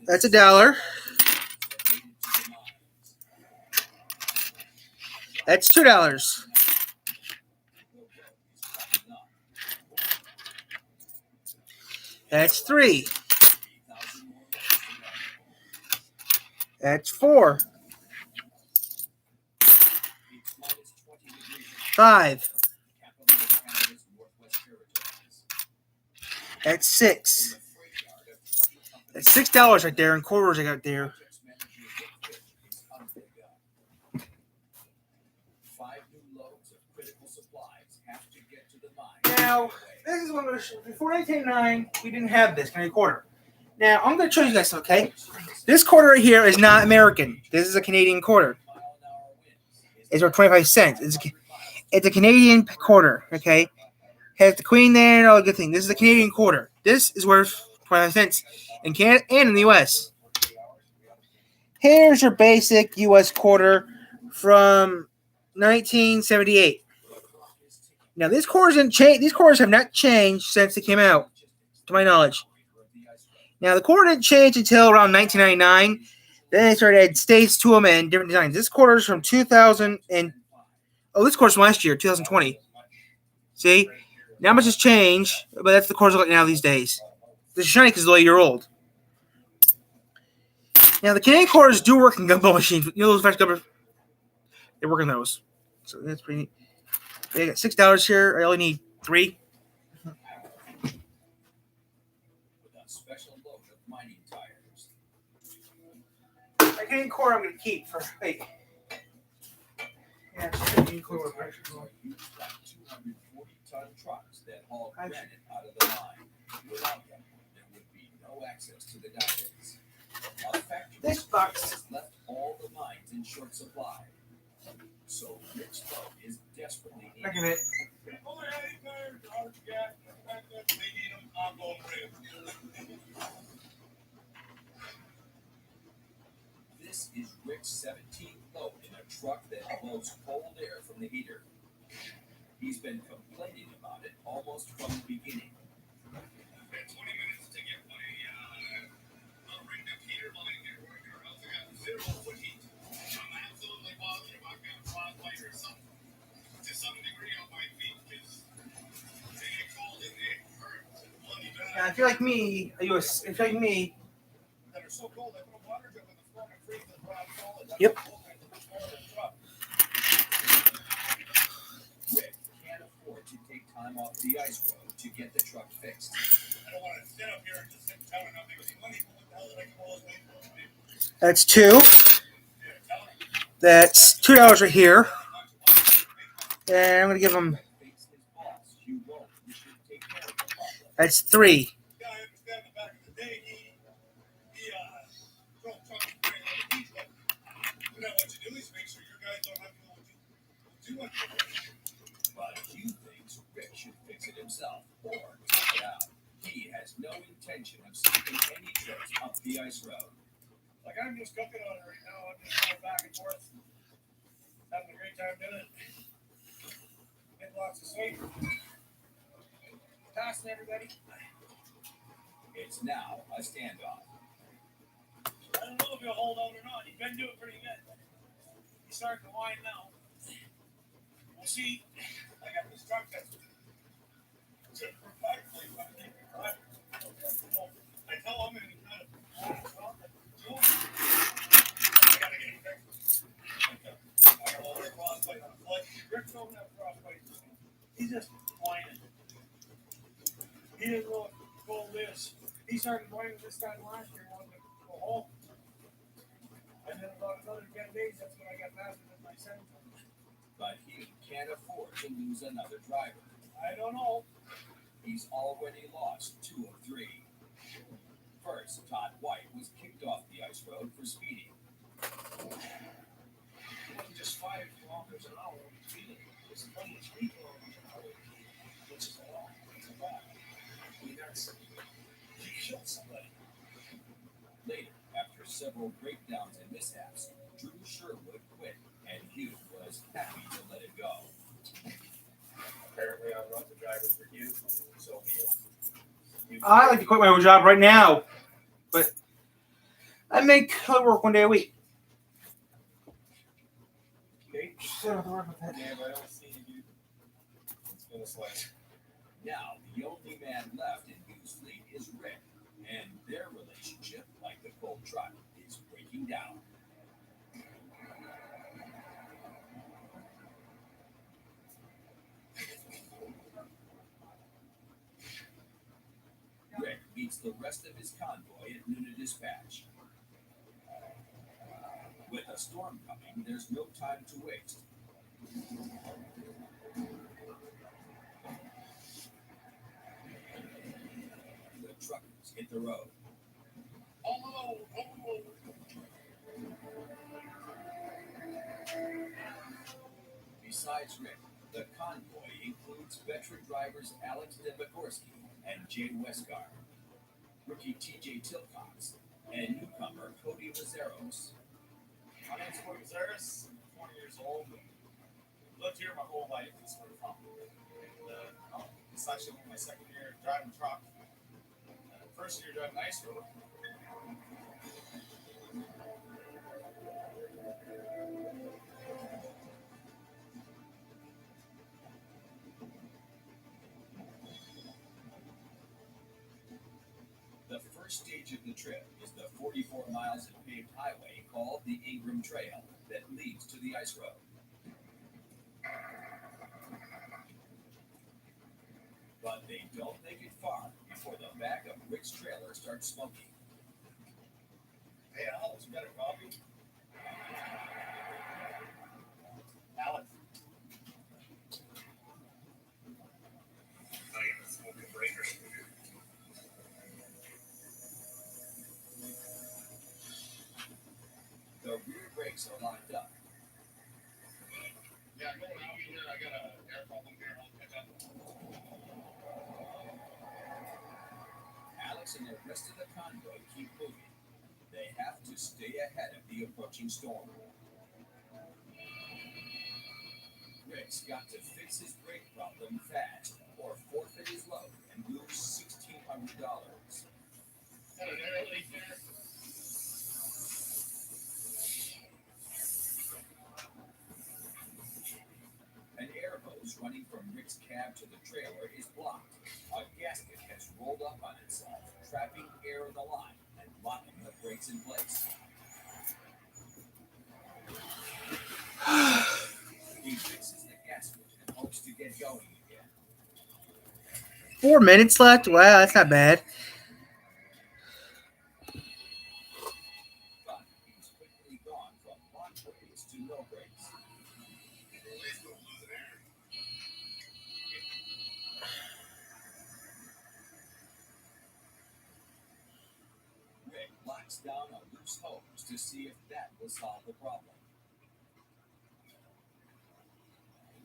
That's $1. That's $2. That's $3. That's $4. $5. That's $6. That's $6 right there in quarters I got there. 5 new loads of critical supplies have to get to the mine. Now, this is what I'm going to show. Before 1989, we didn't have this Canadian quarter. Now, I'm going to show you guys, okay? This quarter right here is not American. This is a Canadian quarter. It's worth 25 cents. It's a Canadian quarter, okay? Has the Queen there and all the good thing. This is a Canadian quarter. This is worth 25 cents in Canada and in the U.S. Here's your basic U.S. quarter from 1978. Now, these quarters didn't change. These quarters have not changed since they came out, to my knowledge. Now, the quarter didn't change until around 1999. Then they started adding states to them and different designs. This quarter is from 2000 and this quarter's from last year, 2020. See, not much has changed, but that's the quarters like now these days. This is shiny because it's a year old. Now, the Canadian quarters do work in gumball machines. You know those fast gumball? They work in those. So that's pretty neat. They got $6 here. I only need 3. With a special load of mining tires. My Canadian quarter I'm going to keep for, wait. Yeah, Canadian quarter. Use like 240-ton trucks that haul granite out of the mine. Without them, there would be no access to the diamonds. A factory This box has left all the mines in short supply. So Rich Lowe is desperately Look needed. at it. This is Rick's 17th load in a truck that blows cold air from the heater. He's been complaining about it almost from the beginning. 20 minutes to get my ring up heater line here working, or else I got 0 foot heat. I'm absolutely positive I've got frostbite or something to some degree on my feet because they get cold and it hurts and bloody bad. Now, if you're like me, if you're like me, That are so cold I put a water jug in the floor and freeze the rock solid. Yep. Rick can't afford to take time off the ice road to get the truck fixed. I don't want to sit up here and just sit and tell her nothing with any money. What the hell did I come all this way for? that's 2. That's $2 right here. And I'm going to give him, Face his boss, you won't. You should take care of the problem. that's 3. Yeah, I understand that back in the day, he drove trucks and bring all the heat, but now what you do is make sure your guys don't have to go too much. But Hugh thinks Rick should fix it himself or tough it out. He has no intention of skipping any trips up the ice road. Like, I'm just cooking on it right now. I'm just going back and forth, having a great time doing it. Getting lots of sleep. Passing everybody. It's now a standoff. I don't know if he'll hold out or not. He's been doing pretty good. He's starting to whine now. We'll see. I got this truck that's perfectly running. I tell him and he kind of stop it. I gotta get him fixed. I got a little frostbite on the foot. Rick don't have frostbite. He's just whining. He didn't know what cold is. He started whining this time last year. Wanted to go home. And then about another 10 days, that's when I got faster than my son. But he can't afford to lose another driver. I don't know. He's already lost 2 of 3. First, Todd White was kicked off the ice road for speeding. It wasn't just 5 kilometers an hour when he's speeding. It's 20 kilometers an hour, which is a lot. several breakdowns and mishaps, Drew Sherwood quit, and Hugh was happy to let it go. Apparently, I'm not the driver for you, so be it. I like to quit my job right now, but I make work 1 day a week. Okay. So I work with that. Dave, I don't see you. It's been a slice. Now, the only man left in Hugh's fleet is Rick, and their relationship, like the cold truck, is breaking down. Rick meets the rest of his convoy at Nuna Dispatch. With a storm coming, there's no time to waste. The truckers hit the road. Besides Rick, the convoy includes veteran drivers Alex Debogorski and Jay Westgar, rookie TJ Tilcox, and newcomer Cody Lazaros. My name's Cody Zaris. I'm 20 years old and lived here my whole life. It's where I'm from. And, it's actually my second year driving truck. First year driving ice road. The first stage of the trip is the 44 miles of paved highway called the Ingram Trail that leads to the ice road. But they don't make it far before the back of Rick's trailer starts smoking. Hey, Alex, you got a coffee? Alex. I am a smoking breaker. The rear brakes are locked up. Yeah, I'm going out here. I got a air problem here. I'll pick up. Alex and the rest of the convoy keep moving. They have to stay ahead of the approaching storm. Rick's got to fix his brake problem fast or forfeit his load and lose $1,600. Got an air leak there. An air hose running from Rick's cab to the trailer is blocked. A gasket has rolled up on itself, trapping air in the line and locking the brakes in place. He fixes the gasket and hopes to get going again. 4 minutes left? Wow, that's not bad. But he's quickly gone from lock brakes to no brakes. Rick locks down a loose hose to see if that will solve the problem.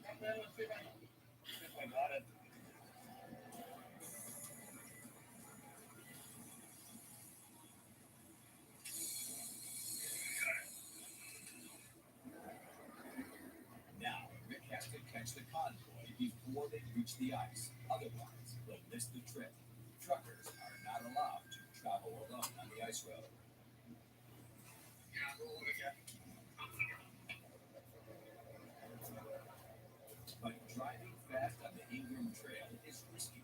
I got it. Now, Rick has to catch the convoy before they reach the ice. Otherwise, they'll miss the trip. Truckers are not allowed to travel alone on the ice road. But driving fast on the Ingram Trail is risky.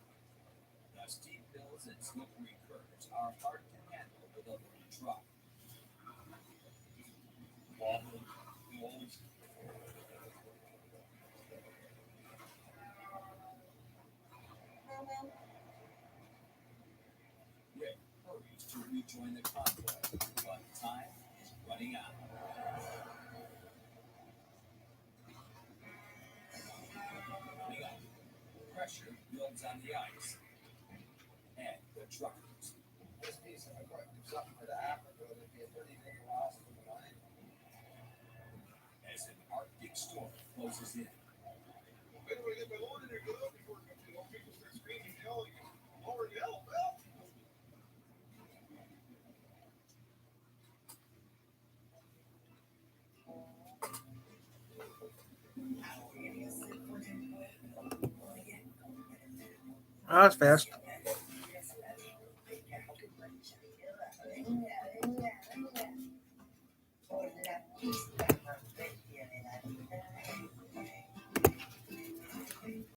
The steep hills and slippery curves are hard to handle with a loaded truck. Wobbly. Rolls. Rick hurries to rejoin the convoy, but time is running out. Coming up, pressure builds on the ice. And the truckers. This piece of equipment, something for the Africa, would be a pretty big loss for the line. As an Arctic storm closes in. Wait till I get my load in there good before people start screaming, yelling, lower the help. Oh, that's fast. Por la pista